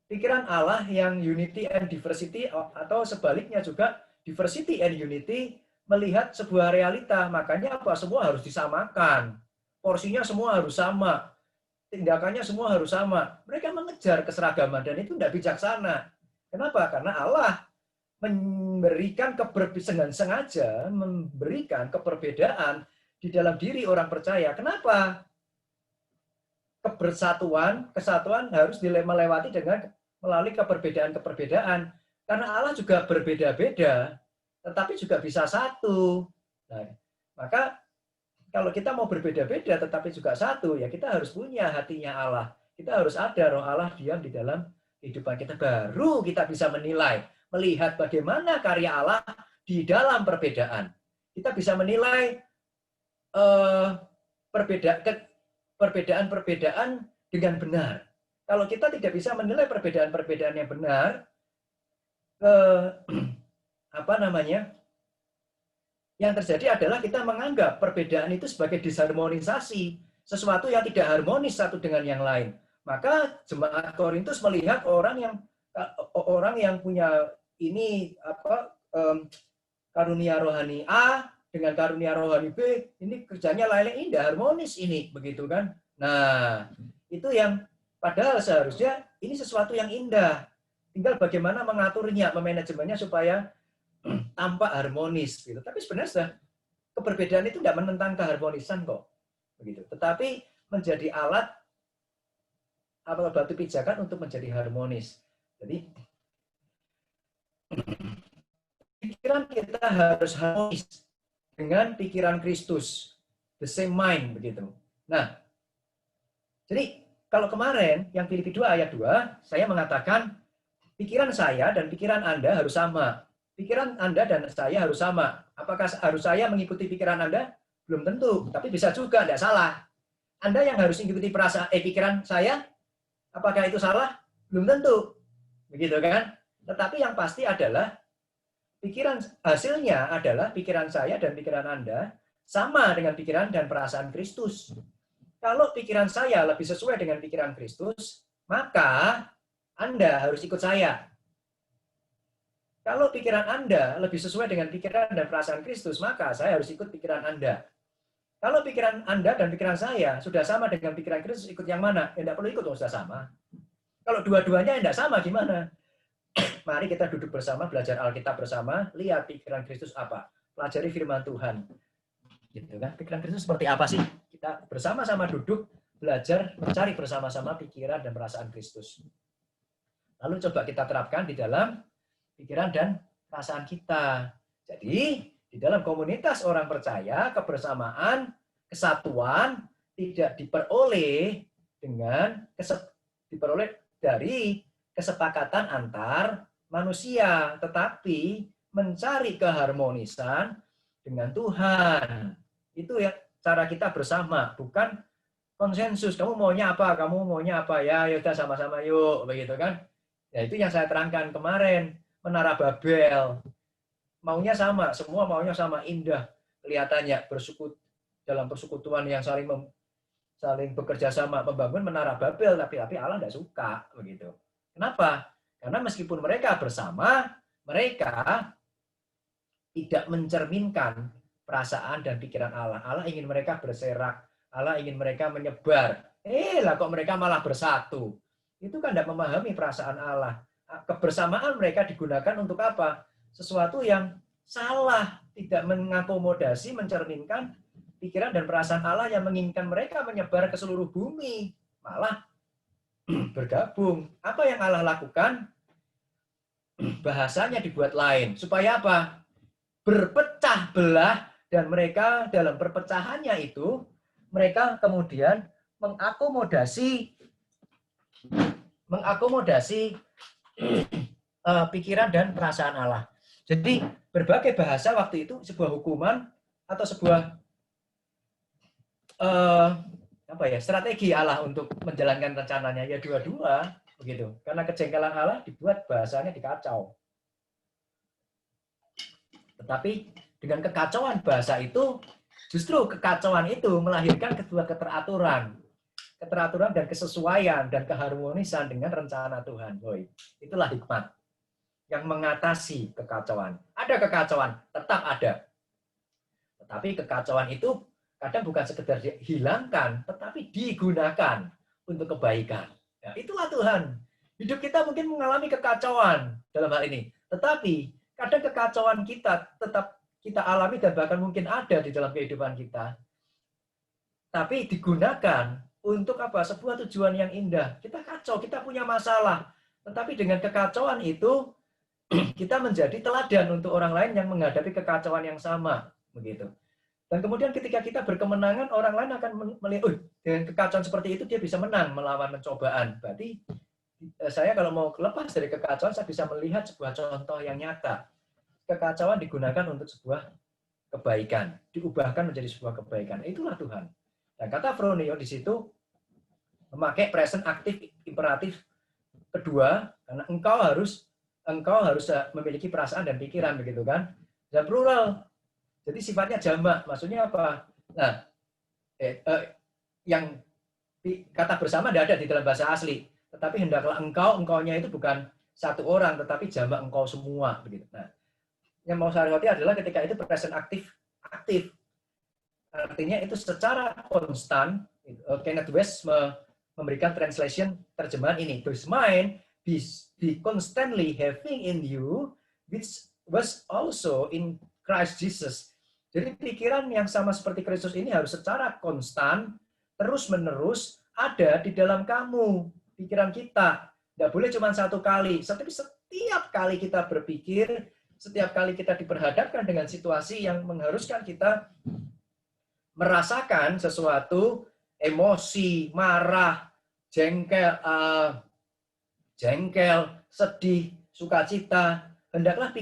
Speaker 1: pikiran Allah yang unity and diversity, atau sebaliknya juga diversity and unity, melihat sebuah realita. Makanya apa? Semua harus disamakan. Porsinya semua harus sama. Tindakannya semua harus sama. Mereka mengejar keseragaman dan itu tidak bijaksana. Kenapa? Karena Allah memberikan sengaja memberikan keperbedaan di dalam diri orang percaya. Kenapa? Kesatuan harus melewati dengan melalui keperbedaan-keperbedaan. Karena Allah juga berbeda-beda, tetapi juga bisa satu. Nah, maka kalau kita mau berbeda-beda tetapi juga satu, ya kita harus punya hatinya Allah. Kita harus ada roh Allah diam di dalam kehidupan kita. Baru kita bisa menilai, melihat bagaimana karya Allah di dalam perbedaan. Kita bisa menilai perbedaan-perbedaan dengan benar. Kalau kita tidak bisa menilai perbedaan-perbedaan yang benar, yang terjadi adalah kita menganggap perbedaan itu sebagai disharmonisasi, sesuatu yang tidak harmonis satu dengan yang lain. Maka jemaat Korintus melihat orang yang punya ini karunia rohani A dengan karunia rohani B, ini kerjanya lain-lain, ini tidak harmonis ini, begitu kan? Nah, itu yang padahal seharusnya ini sesuatu yang indah. Tinggal bagaimana mengaturnya, memanajemennya supaya tampak harmonis gitu. Tapi sebenarnya keberbedaan itu tidak menentang keharmonisan kok. Begitu. Tetapi menjadi alat atau batu pijakan untuk menjadi harmonis. Jadi pikiran kita harus harmonis dengan pikiran Kristus. The same mind begitu. Nah, jadi kalau kemarin yang Filipi 2 ayat 2, saya mengatakan pikiran saya dan pikiran Anda harus sama. Pikiran Anda dan saya harus sama. Apakah harus saya mengikuti pikiran Anda? Belum tentu, tapi bisa juga, tidak salah. Anda yang harus mengikuti pikiran saya, apakah itu salah? Belum tentu. Begitu kan? Tetapi yang pasti adalah hasilnya adalah pikiran saya dan pikiran Anda sama dengan pikiran dan perasaan Kristus. Kalau pikiran saya lebih sesuai dengan pikiran Kristus, maka Anda harus ikut saya. Kalau pikiran Anda lebih sesuai dengan pikiran dan perasaan Kristus, maka saya harus ikut pikiran Anda. Kalau pikiran Anda dan pikiran saya sudah sama dengan pikiran Kristus, ikut yang mana? Ya, tidak perlu ikut, sudah sama. Kalau dua-duanya tidak sama, gimana? Mari kita duduk bersama, belajar Alkitab bersama, lihat pikiran Kristus apa. Pelajari firman Tuhan. Gitu kan? Pikiran Kristus seperti apa sih? Kita bersama-sama duduk, belajar, mencari bersama-sama pikiran dan perasaan Kristus. Lalu coba kita terapkan di dalam pikiran dan perasaan kita. Jadi, di dalam komunitas orang percaya, kebersamaan, kesatuan tidak diperoleh dari kesepakatan antar manusia, tetapi mencari keharmonisan dengan Tuhan. Itu ya cara kita bersama, bukan konsensus. Kamu maunya apa? Kamu maunya apa? Ya, yaudah sama-sama yuk, begitu kan? Ya itu yang saya terangkan kemarin. Menara Babel, maunya sama, semua maunya sama, indah kelihatannya, dalam persekutuan yang saling bekerja sama membangun Menara Babel, tapi Allah tidak suka begitu. Kenapa? Karena meskipun mereka bersama, mereka tidak mencerminkan perasaan dan pikiran Allah. Allah ingin mereka berserak, Allah ingin mereka menyebar. Lah kok mereka malah bersatu? Itu kan tidak memahami perasaan Allah. Kebersamaan mereka digunakan untuk apa? Sesuatu yang salah, tidak mengakomodasi, mencerminkan pikiran dan perasaan Allah yang menginginkan mereka menyebar ke seluruh bumi. Malah bergabung. Apa yang Allah lakukan? bahasanya dibuat lain. Supaya apa? Berpecah belah, dan mereka dalam perpecahannya itu, mereka kemudian mengakomodasi pikiran dan perasaan Allah. Jadi berbagai bahasa waktu itu sebuah hukuman atau sebuah strategi Allah untuk menjalankan rencananya, ya dua-dua begitu. Karena kejengkelan Allah dibuat bahasanya dikacau. Tetapi dengan kekacauan bahasa itu, justru kekacauan itu melahirkan kedua keteraturan dan kesesuaian dan keharmonisan dengan rencana Tuhan. Itulah hikmat yang mengatasi kekacauan. Ada kekacauan, tetap ada. Tetapi kekacauan itu kadang bukan sekedar dihilangkan, tetapi digunakan untuk kebaikan. Ya, itulah Tuhan. Hidup kita mungkin mengalami kekacauan dalam hal ini. Tetapi kadang kekacauan kita tetap kita alami dan bahkan mungkin ada di dalam kehidupan kita. Tapi digunakan untuk apa? Sebuah tujuan yang indah. Kita kacau, kita punya masalah. Tetapi dengan kekacauan itu, kita menjadi teladan untuk orang lain yang menghadapi kekacauan yang sama. Begitu. Dan kemudian ketika kita berkemenangan, orang lain akan melihat, dengan kekacauan seperti itu dia bisa menang melawan pencobaan. Berarti saya kalau mau lepas dari kekacauan, saya bisa melihat sebuah contoh yang nyata. Kekacauan digunakan untuk sebuah kebaikan, diubahkan menjadi sebuah kebaikan. Itulah Tuhan. Dan kata Fronio di situ memakai present aktif imperatif kedua, karena engkau harus memiliki perasaan dan pikiran, begitu kan? Dan plural. Jadi sifatnya jamak, maksudnya apa? Nah, yang kata bersama tidak ada di dalam bahasa asli. Tetapi hendaklah engkau-nya itu bukan satu orang, tetapi jamak engkau semua, begitu. Nah, yang mau saya soroti adalah ketika itu present aktif. Artinya itu secara konstan. Kenneth West memberikan translation terjemahan ini. This mind be constantly having in you, which was also in Christ Jesus. Jadi pikiran yang sama seperti Kristus ini harus secara konstan, terus-menerus ada di dalam kamu, pikiran kita. Tidak boleh cuma satu kali, tapi setiap kali kita berpikir, setiap kali kita diperhadapkan dengan situasi yang mengharuskan kita merasakan sesuatu, emosi, marah, jengkel, sedih, sukacita, hendaklah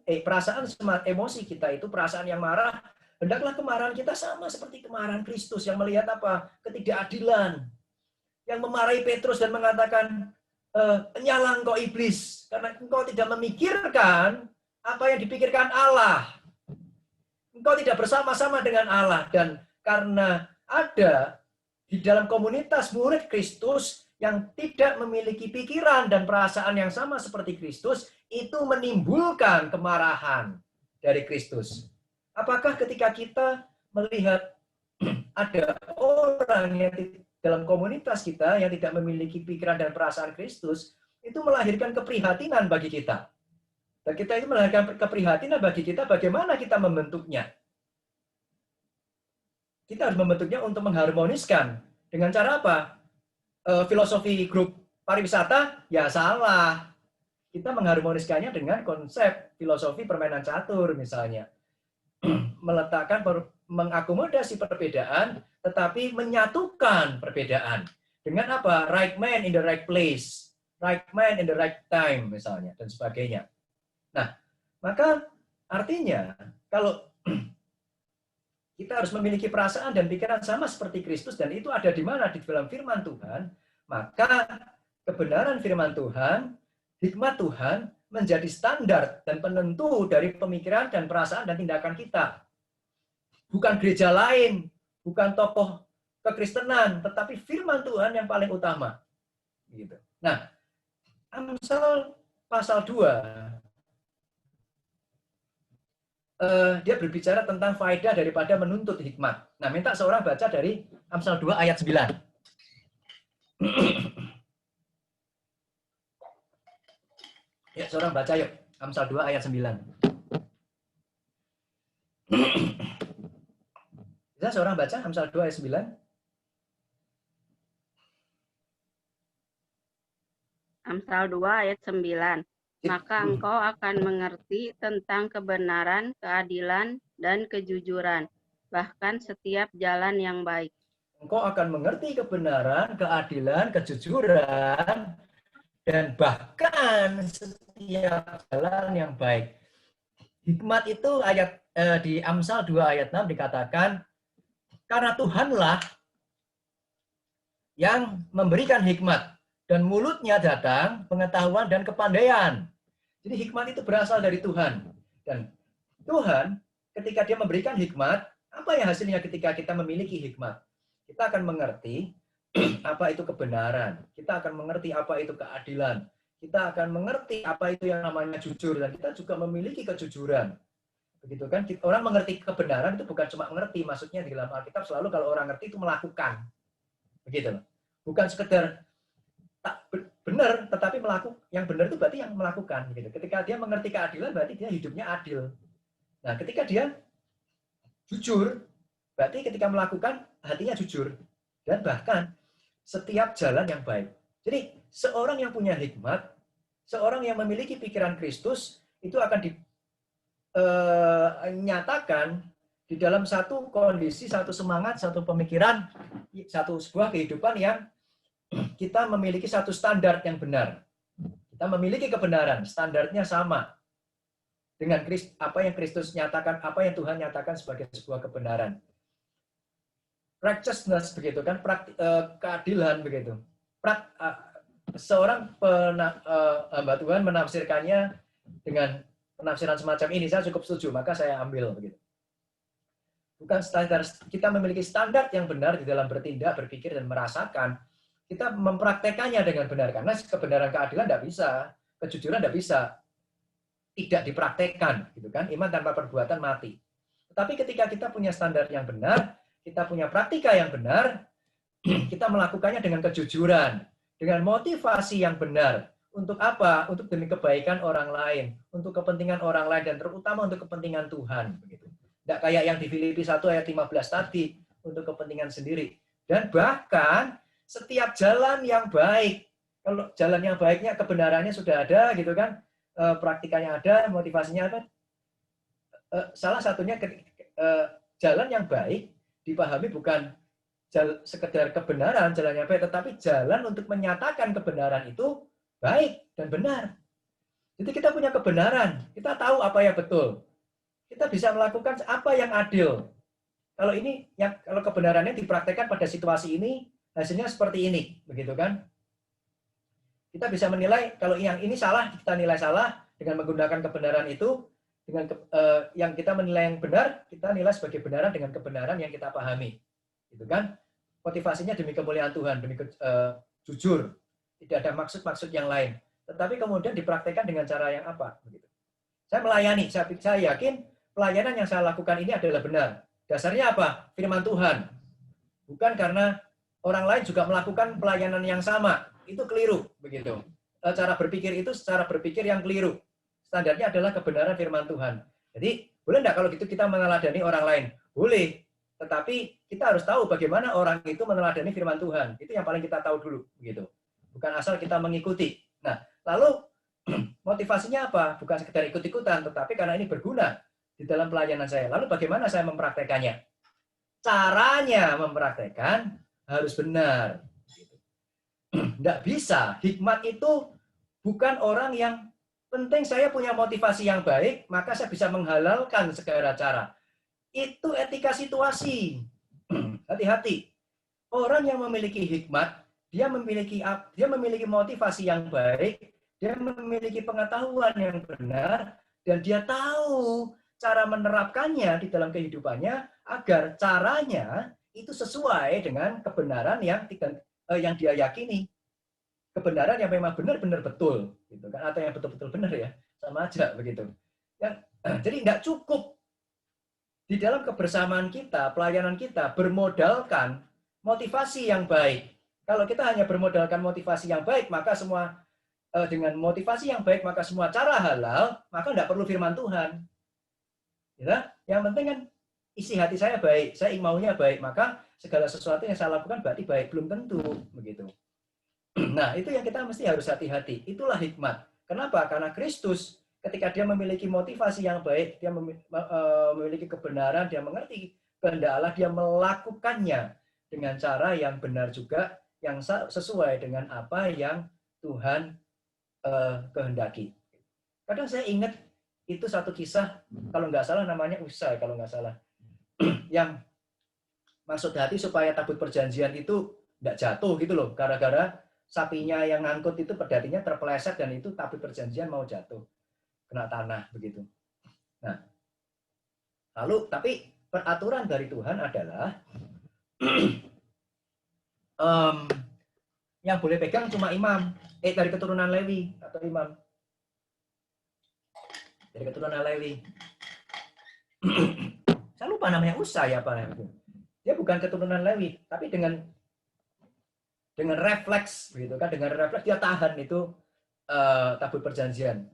Speaker 1: perasaan, emosi kita itu, perasaan yang marah, hendaklah kemarahan kita sama seperti kemarahan Kristus yang melihat apa? Ketidakadilan. Yang memarahi Petrus dan mengatakan, penyalah engkau iblis, karena engkau tidak memikirkan apa yang dipikirkan Allah. Engkau tidak bersama-sama dengan Allah. Dan karena ada di dalam komunitas murid Kristus yang tidak memiliki pikiran dan perasaan yang sama seperti Kristus, itu menimbulkan kemarahan dari Kristus. Apakah ketika kita melihat ada orang yang dalam komunitas kita yang tidak memiliki pikiran dan perasaan Kristus, itu melahirkan keprihatinan bagi kita. Dan kita itu melahirkan keprihatinan bagi kita, bagaimana kita membentuknya? Kita harus membentuknya untuk mengharmoniskan. Dengan cara apa? Filosofi grup pariwisata, ya salah. Kita mengharmoniskannya dengan konsep filosofi permainan catur misalnya. Mengakomodasi perbedaan, tetapi menyatukan perbedaan. Dengan apa? Right man in the right place. Right man in the right time misalnya, dan sebagainya. Nah, maka artinya kalau kita harus memiliki perasaan dan pikiran sama seperti Kristus, dan itu ada di mana? Di dalam firman Tuhan, maka kebenaran firman Tuhan, hikmat Tuhan menjadi standar dan penentu dari pemikiran dan perasaan dan tindakan kita. Bukan gereja lain, bukan tokoh kekristenan, tetapi firman Tuhan yang paling utama. Gitu. Nah, Amsal pasal 2, dia berbicara tentang faedah daripada menuntut hikmat. Nah, minta seorang baca dari Amsal 2 ayat 9. Ya, seorang baca yuk. Amsal 2 ayat 9. Bisa seorang baca Amsal 2 ayat 9?
Speaker 4: Amsal 2 ayat 9. maka engkau akan mengerti tentang kebenaran, keadilan, dan kejujuran, bahkan setiap jalan yang baik.
Speaker 1: Engkau akan mengerti kebenaran, keadilan, kejujuran, dan bahkan setiap jalan yang baik. Hikmat itu ayat di Amsal 2 ayat 6 dikatakan, karena Tuhanlah yang memberikan hikmat, dan mulutnya datang pengetahuan dan kepandaian. Jadi hikmat itu berasal dari Tuhan. Dan Tuhan ketika dia memberikan hikmat, apa yang hasilnya ketika kita memiliki hikmat? Kita akan mengerti apa itu kebenaran. Kita akan mengerti apa itu keadilan. Kita akan mengerti apa itu yang namanya jujur. Dan kita juga memiliki kejujuran. Begitu kan? Orang mengerti kebenaran itu bukan cuma mengerti. Maksudnya di dalam Alkitab selalu kalau orang ngerti itu melakukan. Begitu. Bukan sekedar benar, tetapi melakukan. Yang benar itu berarti yang melakukan. Gitu. Ketika dia mengerti keadilan, berarti dia hidupnya adil. Nah, ketika dia jujur, berarti ketika melakukan, hatinya jujur. Dan bahkan, setiap jalan yang baik. Jadi, seorang yang punya hikmat, seorang yang memiliki pikiran Kristus, itu akan dinyatakan di dalam satu kondisi, satu semangat, satu pemikiran, satu sebuah kehidupan yang kita memiliki satu standar yang benar. Kita memiliki kebenaran, standarnya sama dengan apa yang Kristus nyatakan, apa yang Tuhan nyatakan sebagai sebuah kebenaran. Righteousness begitu kan, keadilan begitu. Seorang hamba Tuhan menafsirkannya dengan penafsiran semacam ini, saya cukup setuju, maka saya ambil begitu. Bukan standar, kita memiliki standar yang benar di dalam bertindak, berpikir dan merasakan. Kita mempraktekannya dengan benar karena kebenaran keadilan tidak bisa, kejujuran tidak bisa. Tidak dipraktekkan, gitu kan? Iman tanpa perbuatan mati. Tetapi ketika kita punya standar yang benar, kita punya praktika yang benar, kita melakukannya dengan kejujuran, dengan motivasi yang benar. Untuk apa? Untuk demi kebaikan orang lain, untuk kepentingan orang lain, dan terutama untuk kepentingan Tuhan. Begitu. Tidak kayak yang di Filipi 1 ayat 15 tadi, untuk kepentingan sendiri. Dan bahkan setiap jalan yang baik, kalau jalan yang baiknya kebenarannya sudah ada, gitu kan? Praktikanya ada, motivasinya ada. Salah satunya jalan yang baik dipahami bukan sekedar kebenaran, jalan yang baik, tetapi jalan untuk menyatakan kebenaran itu baik dan benar. Jadi kita punya kebenaran, kita tahu apa yang betul. Kita bisa melakukan apa yang adil. Kalau ini, kalau kebenarannya dipraktekkan pada situasi ini, hasilnya seperti ini, begitu kan? Kita bisa menilai kalau yang ini salah, kita nilai salah dengan menggunakan kebenaran itu, dengan yang kita menilai yang benar, kita nilai sebagai kebenaran dengan kebenaran yang kita pahami, gitu kan? Motivasinya demi kemuliaan Tuhan, demi jujur, tidak ada maksud-maksud yang lain. Tetapi kemudian dipraktekkan dengan cara yang apa? Begitu. Saya melayani, saya yakin pelayanan yang saya lakukan ini adalah benar. Dasarnya apa? Firman Tuhan. Bukan karena orang lain juga melakukan pelayanan yang sama. Itu keliru, begitu. Cara berpikir itu secara berpikir yang keliru. Standarnya adalah kebenaran firman Tuhan. Jadi, boleh enggak kalau gitu kita meneladani orang lain? Boleh. Tetapi kita harus tahu bagaimana orang itu meneladani firman Tuhan. Itu yang paling kita tahu dulu, begitu. Bukan asal kita mengikuti. Nah, lalu motivasinya apa? Bukan sekedar ikut-ikutan, tetapi karena ini berguna di dalam pelayanan saya. Lalu bagaimana saya mempraktekannya? Caranya mempraktekkan harus benar. Tidak bisa. Hikmat itu bukan orang yang penting saya punya motivasi yang baik, maka saya bisa menghalalkan segala cara. Itu etika situasi. Hati-hati. Orang yang memiliki hikmat, dia memiliki motivasi yang baik, dia memiliki pengetahuan yang benar, dan dia tahu cara menerapkannya di dalam kehidupannya agar caranya itu sesuai dengan kebenaran yang dia yakini. Kebenaran yang memang benar-benar betul, gitu kan? Atau yang betul-betul benar ya, sama aja begitu. Ya, jadi nggak cukup di dalam kebersamaan kita, pelayanan kita bermodalkan motivasi yang baik. Kalau kita hanya bermodalkan motivasi yang baik, maka semua dengan motivasi yang baik, maka semua cara halal, maka nggak perlu firman Tuhan. Ya, yang penting kan isi hati saya baik, saya maunya baik, maka segala sesuatu yang saya lakukan berarti baik, belum tentu begitu. Nah, itu yang kita mesti harus hati-hati. Itulah hikmat. Kenapa? Karena Kristus ketika dia memiliki motivasi yang baik, dia memiliki kebenaran, dia mengerti kehendak Allah, dia melakukannya dengan cara yang benar juga, yang sesuai dengan apa yang Tuhan kehendaki. Kadang saya ingat itu satu kisah, kalau nggak salah namanya Usai, kalau nggak salah, yang maksud hati supaya tabut perjanjian itu nggak jatuh gitu loh, gara-gara sapinya yang ngangkut itu pedatinya terpeleset dan itu tabut perjanjian mau jatuh kena tanah begitu. Nah, lalu tapi peraturan dari Tuhan adalah yang boleh pegang cuma imam, dari keturunan Lewi atau imam. Dari keturunan Lewi. Saya lupa namanya Usai apa itu. Dia bukan keturunan Lewi, tapi dengan refleks gitu kan, dengan refleks dia tahan itu tabut perjanjian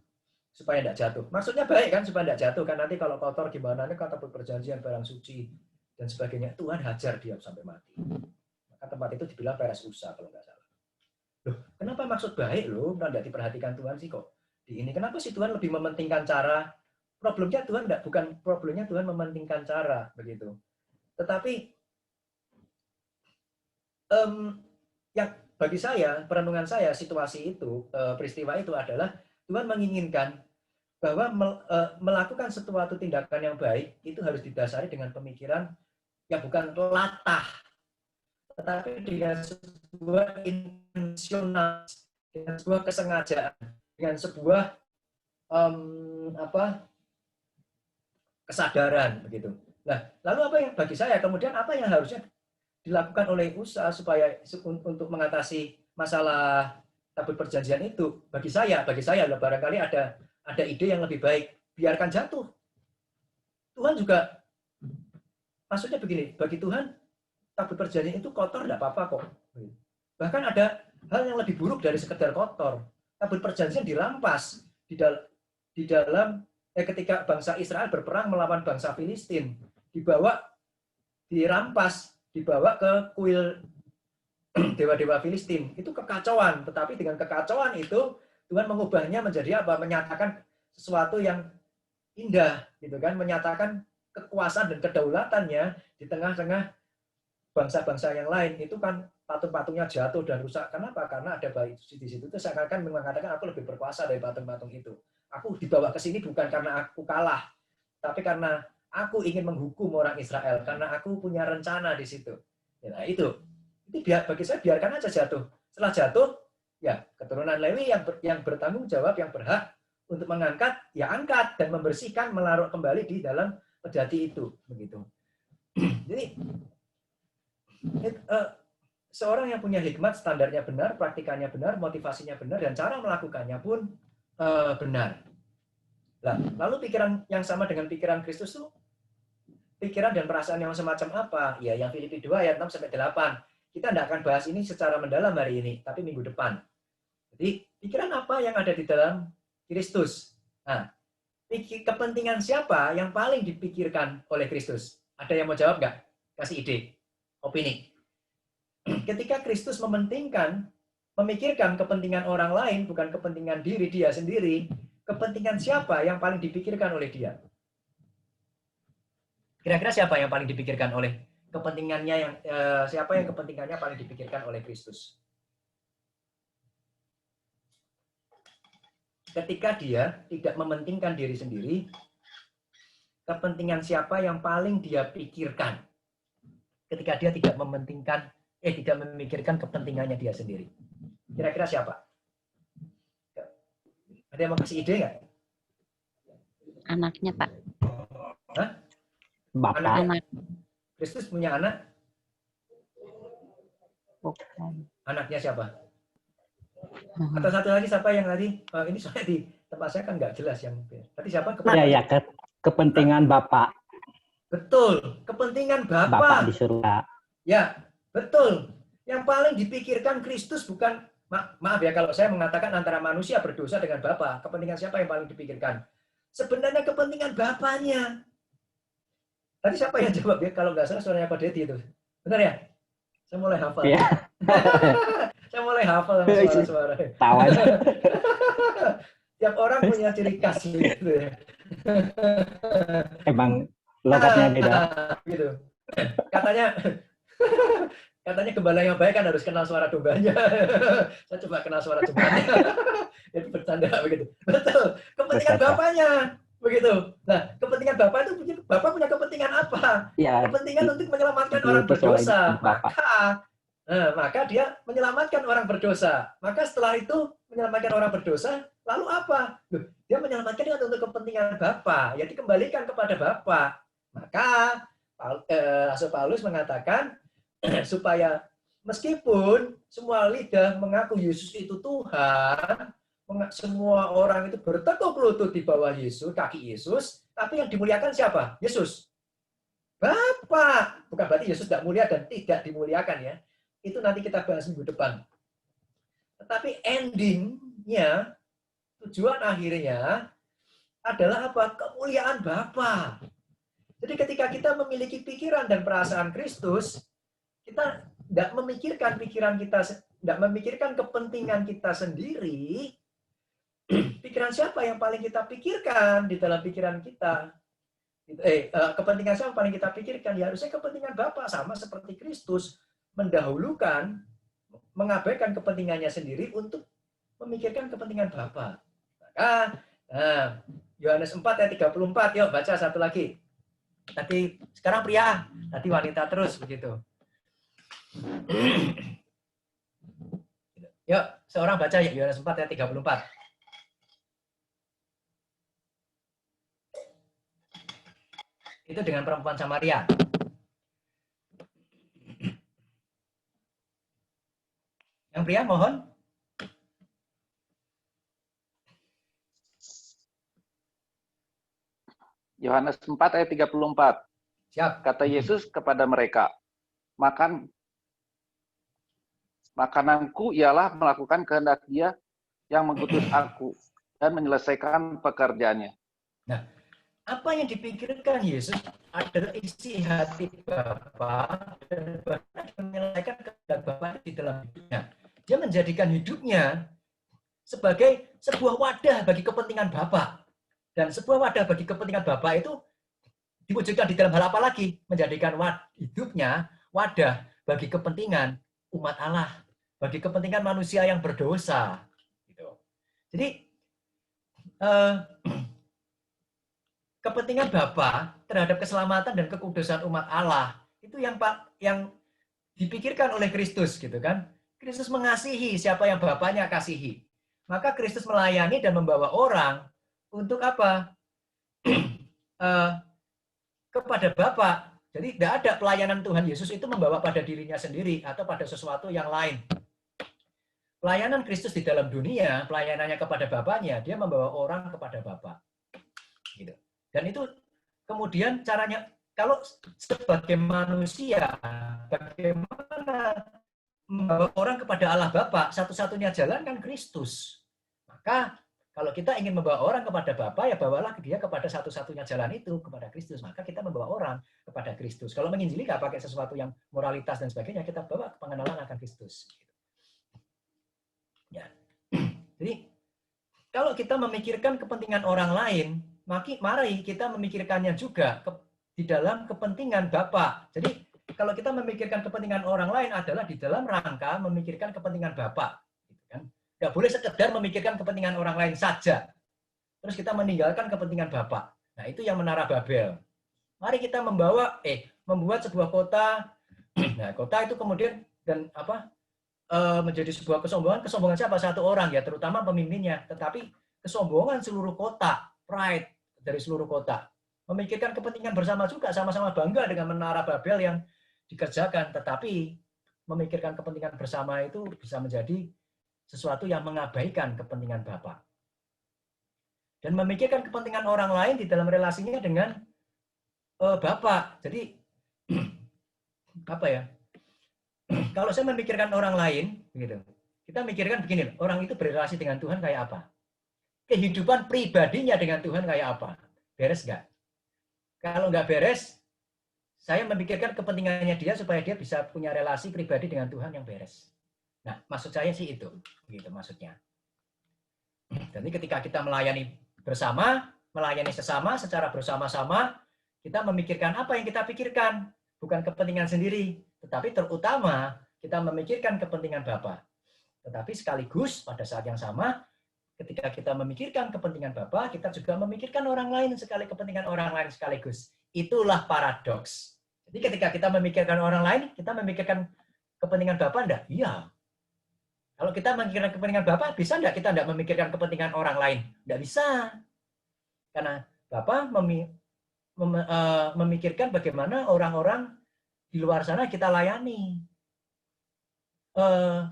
Speaker 1: supaya tidak jatuh. Maksudnya baik kan, supaya tidak jatuh kan, nanti kalau kotor gimana, ini kan tabut perjanjian barang suci dan sebagainya. Tuhan hajar dia sampai mati. Maka tempat itu dibilang Peres Usa kalau nggak salah. Loh, kenapa maksud baik loh, tidak diperhatikan Tuhan sih kok. Di ini kenapa sih Tuhan lebih mementingkan cara? Problemnya Tuhan enggak, bukan problemnya Tuhan mementingkan cara begitu. Tetapi yang bagi saya, perenungan saya, situasi itu, peristiwa itu adalah Tuhan menginginkan bahwa melakukan sesuatu tindakan yang baik itu harus didasari dengan pemikiran yang bukan latah, tetapi dengan sebuah intensional, dengan sebuah kesengajaan, dengan sebuah kesadaran begitu. Nah, lalu apa yang bagi saya kemudian apa yang harusnya dilakukan oleh usaha supaya untuk mengatasi masalah tabut perjanjian itu? Bagi saya barangkali ada ide yang lebih baik, biarkan jatuh. Tuhan juga maksudnya begini, bagi Tuhan tabut perjanjian itu kotor enggak apa-apa kok. Bahkan ada hal yang lebih buruk dari sekedar kotor. Tabut perjanjian dirampas di dalam ketika bangsa Israel berperang melawan bangsa Filistin, dirampas, dibawa ke kuil dewa-dewa Filistin. Itu kekacauan, tetapi dengan kekacauan itu Tuhan mengubahnya menjadi apa? Menyatakan sesuatu yang indah, gitu kan? Menyatakan kekuasaan dan kedaulatannya di tengah-tengah bangsa-bangsa yang lain. Itu kan patung-patungnya jatuh dan rusak. Kenapa? Karena ada bayi di situ. Itu seakan-akan mengatakan aku lebih berkuasa dari patung-patung itu. Aku dibawa ke sini bukan karena aku kalah, tapi karena aku ingin menghukum orang Israel, karena aku punya rencana di situ. Nah, itu bagi saya biarkan aja jatuh. Setelah jatuh, ya keturunan Lewi yang bertanggung jawab, yang berhak untuk mengangkat, ya angkat dan membersihkan, melarut kembali di dalam pedati itu, begitu. Jadi seorang yang punya hikmat, standarnya benar, praktikannya benar, motivasinya benar, dan cara melakukannya pun benar. Nah, lalu pikiran yang sama dengan pikiran Kristus itu, pikiran dan perasaan yang semacam apa? Ya, yang Filipi 2 ayat 6-8. Kita tidak akan bahas ini secara mendalam hari ini, tapi minggu depan. Jadi, pikiran apa yang ada di dalam Kristus? Nah, kepentingan siapa yang paling dipikirkan oleh Kristus? Ada yang mau jawab nggak? Kasih ide, opini. Ketika Kristus memikirkan kepentingan orang lain, bukan kepentingan diri dia sendiri, kepentingan siapa yang paling dipikirkan oleh dia? Kira-kira siapa yang paling dipikirkan oleh kepentingannya siapa yang kepentingannya paling dipikirkan oleh Kristus? Ketika dia tidak mementingkan diri sendiri, kepentingan siapa yang paling dia pikirkan? Ketika dia tidak memikirkan kepentingannya dia sendiri. Kira-kira siapa? Ada yang mau kasih ide nggak?
Speaker 2: Anaknya, Pak.
Speaker 1: Hah?
Speaker 3: Bapak.
Speaker 2: Anak.
Speaker 1: Kristus punya anak?
Speaker 2: Bukan.
Speaker 1: Anaknya siapa? Atau satu lagi siapa yang tadi? Ini soalnya di tempat saya kan nggak jelas yang tadi siapa?
Speaker 3: Ya, kepentingan Bapak.
Speaker 1: Betul, kepentingan
Speaker 3: Bapak di surga.
Speaker 1: Ya, betul. Yang paling dipikirkan Kristus bukan, maaf ya kalau saya mengatakan antara manusia berdosa dengan Bapa, kepentingan siapa yang paling dipikirkan? Sebenarnya kepentingan Bapaknya. Tadi siapa yang jawab ya? Kalau nggak salah suaranya Pak Dedi itu. Benar ya? Saya mulai hafal.
Speaker 3: Ya.
Speaker 1: Saya mulai hafal sama suara-suara.
Speaker 3: Tahu aja.
Speaker 1: Tiap orang punya ciri khas gitu ya.
Speaker 3: Emang logatnya beda.
Speaker 1: Gitu. Katanya katanya gembala yang baik kan harus kenal suara dombanya. Saya coba kenal suara dombanya. Itu bercanda begitu. Betul. Kepentingan
Speaker 3: Bercanda.
Speaker 1: bapaknya begitu. Nah, kepentingan bapak itu bapak punya kepentingan apa?
Speaker 3: Ya,
Speaker 1: Kepentingan untuk menyelamatkan orang berdosa.
Speaker 3: dipersoalkan Bapak.
Speaker 1: Maka dia menyelamatkan orang berdosa. Maka setelah itu menyelamatkan orang berdosa, lalu apa? Loh, dia menyelamatkan dengan untuk kepentingan Bapa, ya dikembalikan kepada Bapa. Maka Rasul Paulus mengatakan supaya meskipun semua lidah mengaku Yesus itu Tuhan, semua orang itu bertekuk lutut di bawah Yesus, kaki Yesus, tapi yang dimuliakan siapa? Yesus. Bapa. Bukan berarti Yesus tidak mulia dan tidak dimuliakan ya. Itu nanti kita bahas minggu depan. Tetapi endingnya, tujuan akhirnya adalah apa? Kemuliaan Bapa. Jadi ketika kita memiliki pikiran dan perasaan Kristus, kita tidak memikirkan pikiran kita, tidak memikirkan kepentingan kita sendiri. Pikiran siapa yang paling kita pikirkan di dalam pikiran kita? Kepentingan siapa yang paling kita pikirkan? Ya harusnya kepentingan Bapa, sama seperti Kristus mendahulukan, mengabaikan kepentingannya sendiri untuk memikirkan kepentingan Bapa. Maka Yohanes 4 ayat 34, yuk baca satu lagi. Tadi sekarang pria, tadi wanita terus begitu. Yuk, seorang baca ya Yohanes 4 ayat 34. Itu dengan perempuan Samaria. Yang pria mohon.
Speaker 5: Yohanes 4 ayat 34.
Speaker 1: Siap.
Speaker 5: Kata Yesus kepada mereka, makananku ialah melakukan kehendak Dia yang mengutus aku dan menyelesaikan pekerjaannya.
Speaker 1: Nah, apa yang dipikirkan Yesus adalah isi hati Bapa dan menyelesaikan kehendak Bapa di dalam hidupnya. Dia menjadikan hidupnya sebagai sebuah wadah bagi kepentingan Bapa. Dan sebuah wadah bagi kepentingan Bapa itu diwujudkan di dalam hal apa lagi? Menjadikan hidupnya wadah bagi kepentingan umat Allah, bagi kepentingan manusia yang berdosa. Gitu. Jadi kepentingan Bapa terhadap keselamatan dan kekudusan umat Allah itu yang dipikirkan oleh Kristus, gitu kan? Kristus mengasihi siapa yang Bapaknya kasihi. Maka Kristus melayani dan membawa orang untuk apa? Kepada Bapa. Jadi tidak ada pelayanan Tuhan Yesus itu membawa pada dirinya sendiri atau pada sesuatu yang lain. Pelayanan Kristus di dalam dunia, pelayanannya kepada Bapaknya, dia membawa orang kepada Bapa. Gitu. Dan itu kemudian caranya, kalau sebagai manusia, bagaimana membawa orang kepada Allah Bapa, satu-satunya jalan kan Kristus. Maka kalau kita ingin membawa orang kepada Bapa, ya bawalah dia kepada satu-satunya jalan itu, kepada Kristus. Maka kita membawa orang kepada Kristus. Kalau menginjili nggak pakai sesuatu yang moralitas dan sebagainya, kita bawa pengenalan akan Kristus. Ya. Jadi, kalau kita memikirkan kepentingan orang lain, mari kita memikirkannya juga di dalam kepentingan Bapa. Jadi, kalau kita memikirkan kepentingan orang lain adalah di dalam rangka memikirkan kepentingan Bapa. Gitu kan? Nggak boleh sekedar memikirkan kepentingan orang lain saja. Terus kita meninggalkan kepentingan Bapa. Nah, itu yang menara Babel. Mari kita membuat sebuah kota. Nah, kota itu kemudian menjadi sebuah kesombongan. Kesombongan siapa? Satu orang ya, terutama pemimpinnya. Tetapi kesombongan seluruh kota, pride dari seluruh kota. Memikirkan kepentingan bersama juga, sama-sama bangga dengan menara Babel yang dikerjakan. Tetapi memikirkan kepentingan bersama itu bisa menjadi sesuatu yang mengabaikan kepentingan Bapa. Dan memikirkan kepentingan orang lain di dalam relasinya dengan Bapa. Jadi, apa ya? Kalau saya memikirkan orang lain, gitu, kita mikirkan begini, orang itu berrelasi dengan Tuhan kayak apa? Kehidupan pribadinya dengan Tuhan kayak apa? Beres nggak? Kalau nggak beres, saya memikirkan kepentingannya dia supaya dia bisa punya relasi pribadi dengan Tuhan yang beres. Nah, maksud saya sih itu, gitu maksudnya. Jadi ketika kita melayani bersama, melayani sesama secara bersama-sama, kita memikirkan apa yang kita pikirkan, bukan kepentingan sendiri, tetapi terutama kita memikirkan kepentingan Bapa. Tetapi sekaligus pada saat yang sama, ketika kita memikirkan kepentingan Bapa, kita juga memikirkan orang lain kepentingan orang lain sekaligus. Itulah paradoks. Jadi ketika kita memikirkan orang lain, kita memikirkan kepentingan Bapa enggak? Iya. Kalau kita memikirkan kepentingan Bapa, bisa enggak kita enggak memikirkan kepentingan orang lain? Enggak bisa. Karena Bapa memikirkan bagaimana orang-orang di luar sana kita layani.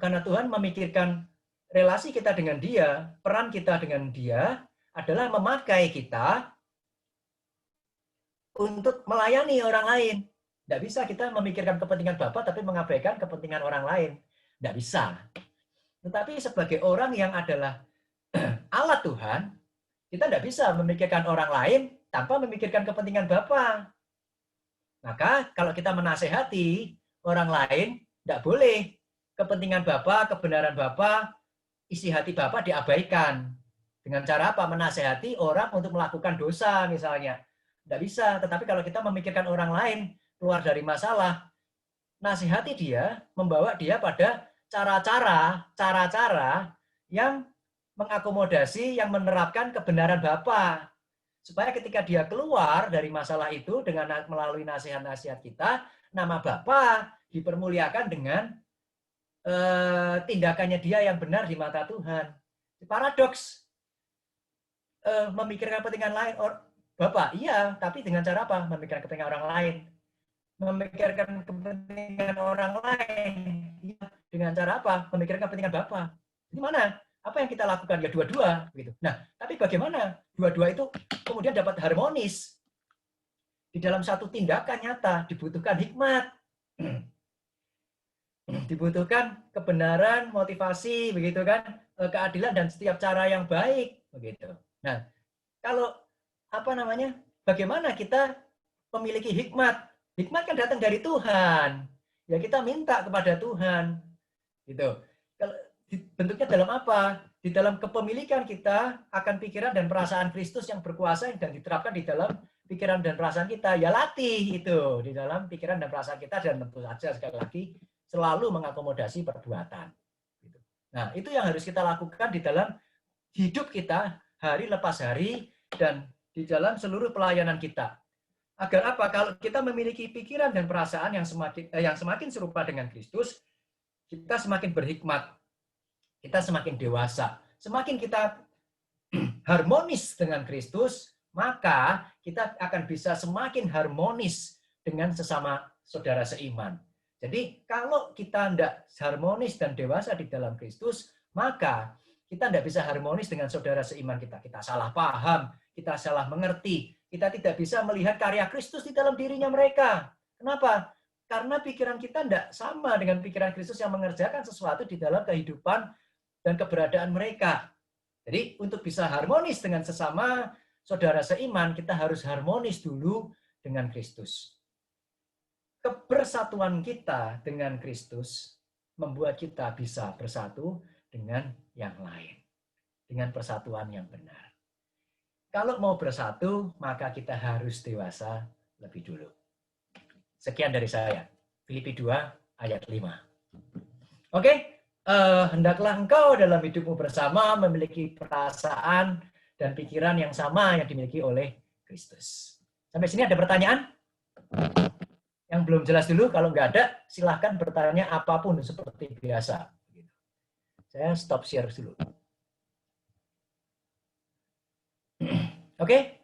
Speaker 1: Karena Tuhan memikirkan relasi kita dengan Dia, peran kita dengan Dia adalah memakai kita untuk melayani orang lain. Tidak bisa kita memikirkan kepentingan Bapa tapi mengabaikan kepentingan orang lain. Tidak bisa. Tetapi sebagai orang yang adalah alat Tuhan, kita tidak bisa memikirkan orang lain tanpa memikirkan kepentingan Bapa. Maka kalau kita menasehati orang lain, tidak boleh kepentingan Bapa, kebenaran Bapa, isi hati Bapa diabaikan. Dengan cara apa? Menasehati orang untuk melakukan dosa misalnya. Tidak bisa. Tetapi kalau kita memikirkan orang lain keluar dari masalah, nasihati dia, membawa dia pada cara-cara yang mengakomodasi, yang menerapkan kebenaran Bapa. Supaya ketika dia keluar dari masalah itu dengan melalui nasihat-nasihat kita, nama Bapa dipermuliakan dengan tindakannya dia yang benar di mata Tuhan. Paradoks. Memikirkan kepentingan lain, Bapak, iya, tapi dengan cara apa? Memikirkan kepentingan orang lain. Memikirkan kepentingan orang lain, iya, dengan cara apa? Memikirkan kepentingan Bapak. Gimana? Apa yang kita lakukan? Ya dua-dua. Gitu. Nah, tapi bagaimana dua-dua itu kemudian dapat harmonis? Di dalam satu tindakan nyata dibutuhkan hikmat. Dibutuhkan kebenaran, motivasi, begitu kan, keadilan dan setiap cara yang baik, begitu. Nah, kalau bagaimana kita memiliki hikmat? Hikmat kan datang dari Tuhan. Ya kita minta kepada Tuhan, gitu. Kalau bentuknya dalam apa? Di dalam kepemilikan kita akan pikiran dan perasaan Kristus yang berkuasa dan diterapkan di dalam pikiran dan perasaan kita. Ya latih itu di dalam pikiran dan perasaan kita dan tentu saja sekali lagi selalu mengakomodasi perbuatan. Nah, itu yang harus kita lakukan di dalam hidup kita hari lepas hari dan di dalam seluruh pelayanan kita. Agar apa? Kalau kita memiliki pikiran dan perasaan yang semakin serupa dengan Kristus, kita semakin berhikmat, kita semakin dewasa. Semakin kita harmonis dengan Kristus, maka kita akan bisa semakin harmonis dengan sesama saudara seiman. Jadi kalau kita tidak harmonis dan dewasa di dalam Kristus, maka kita tidak bisa harmonis dengan saudara seiman kita. Kita salah paham, kita salah mengerti, kita tidak bisa melihat karya Kristus di dalam dirinya mereka. Kenapa? Karena pikiran kita tidak sama dengan pikiran Kristus yang mengerjakan sesuatu di dalam kehidupan dan keberadaan mereka. Jadi untuk bisa harmonis dengan sesama saudara seiman, kita harus harmonis dulu dengan Kristus. Kebersatuan kita dengan Kristus membuat kita bisa bersatu dengan yang lain. Dengan persatuan yang benar. Kalau mau bersatu, maka kita harus dewasa lebih dulu. Sekian dari saya. Filipi 2 ayat 5. Oke, hendaklah engkau dalam hidupmu bersama memiliki perasaan dan pikiran yang sama yang dimiliki oleh Kristus. Sampai sini ada pertanyaan? Yang belum jelas dulu, kalau nggak ada, silahkan bertanya apapun seperti biasa. Saya stop share dulu. Oke?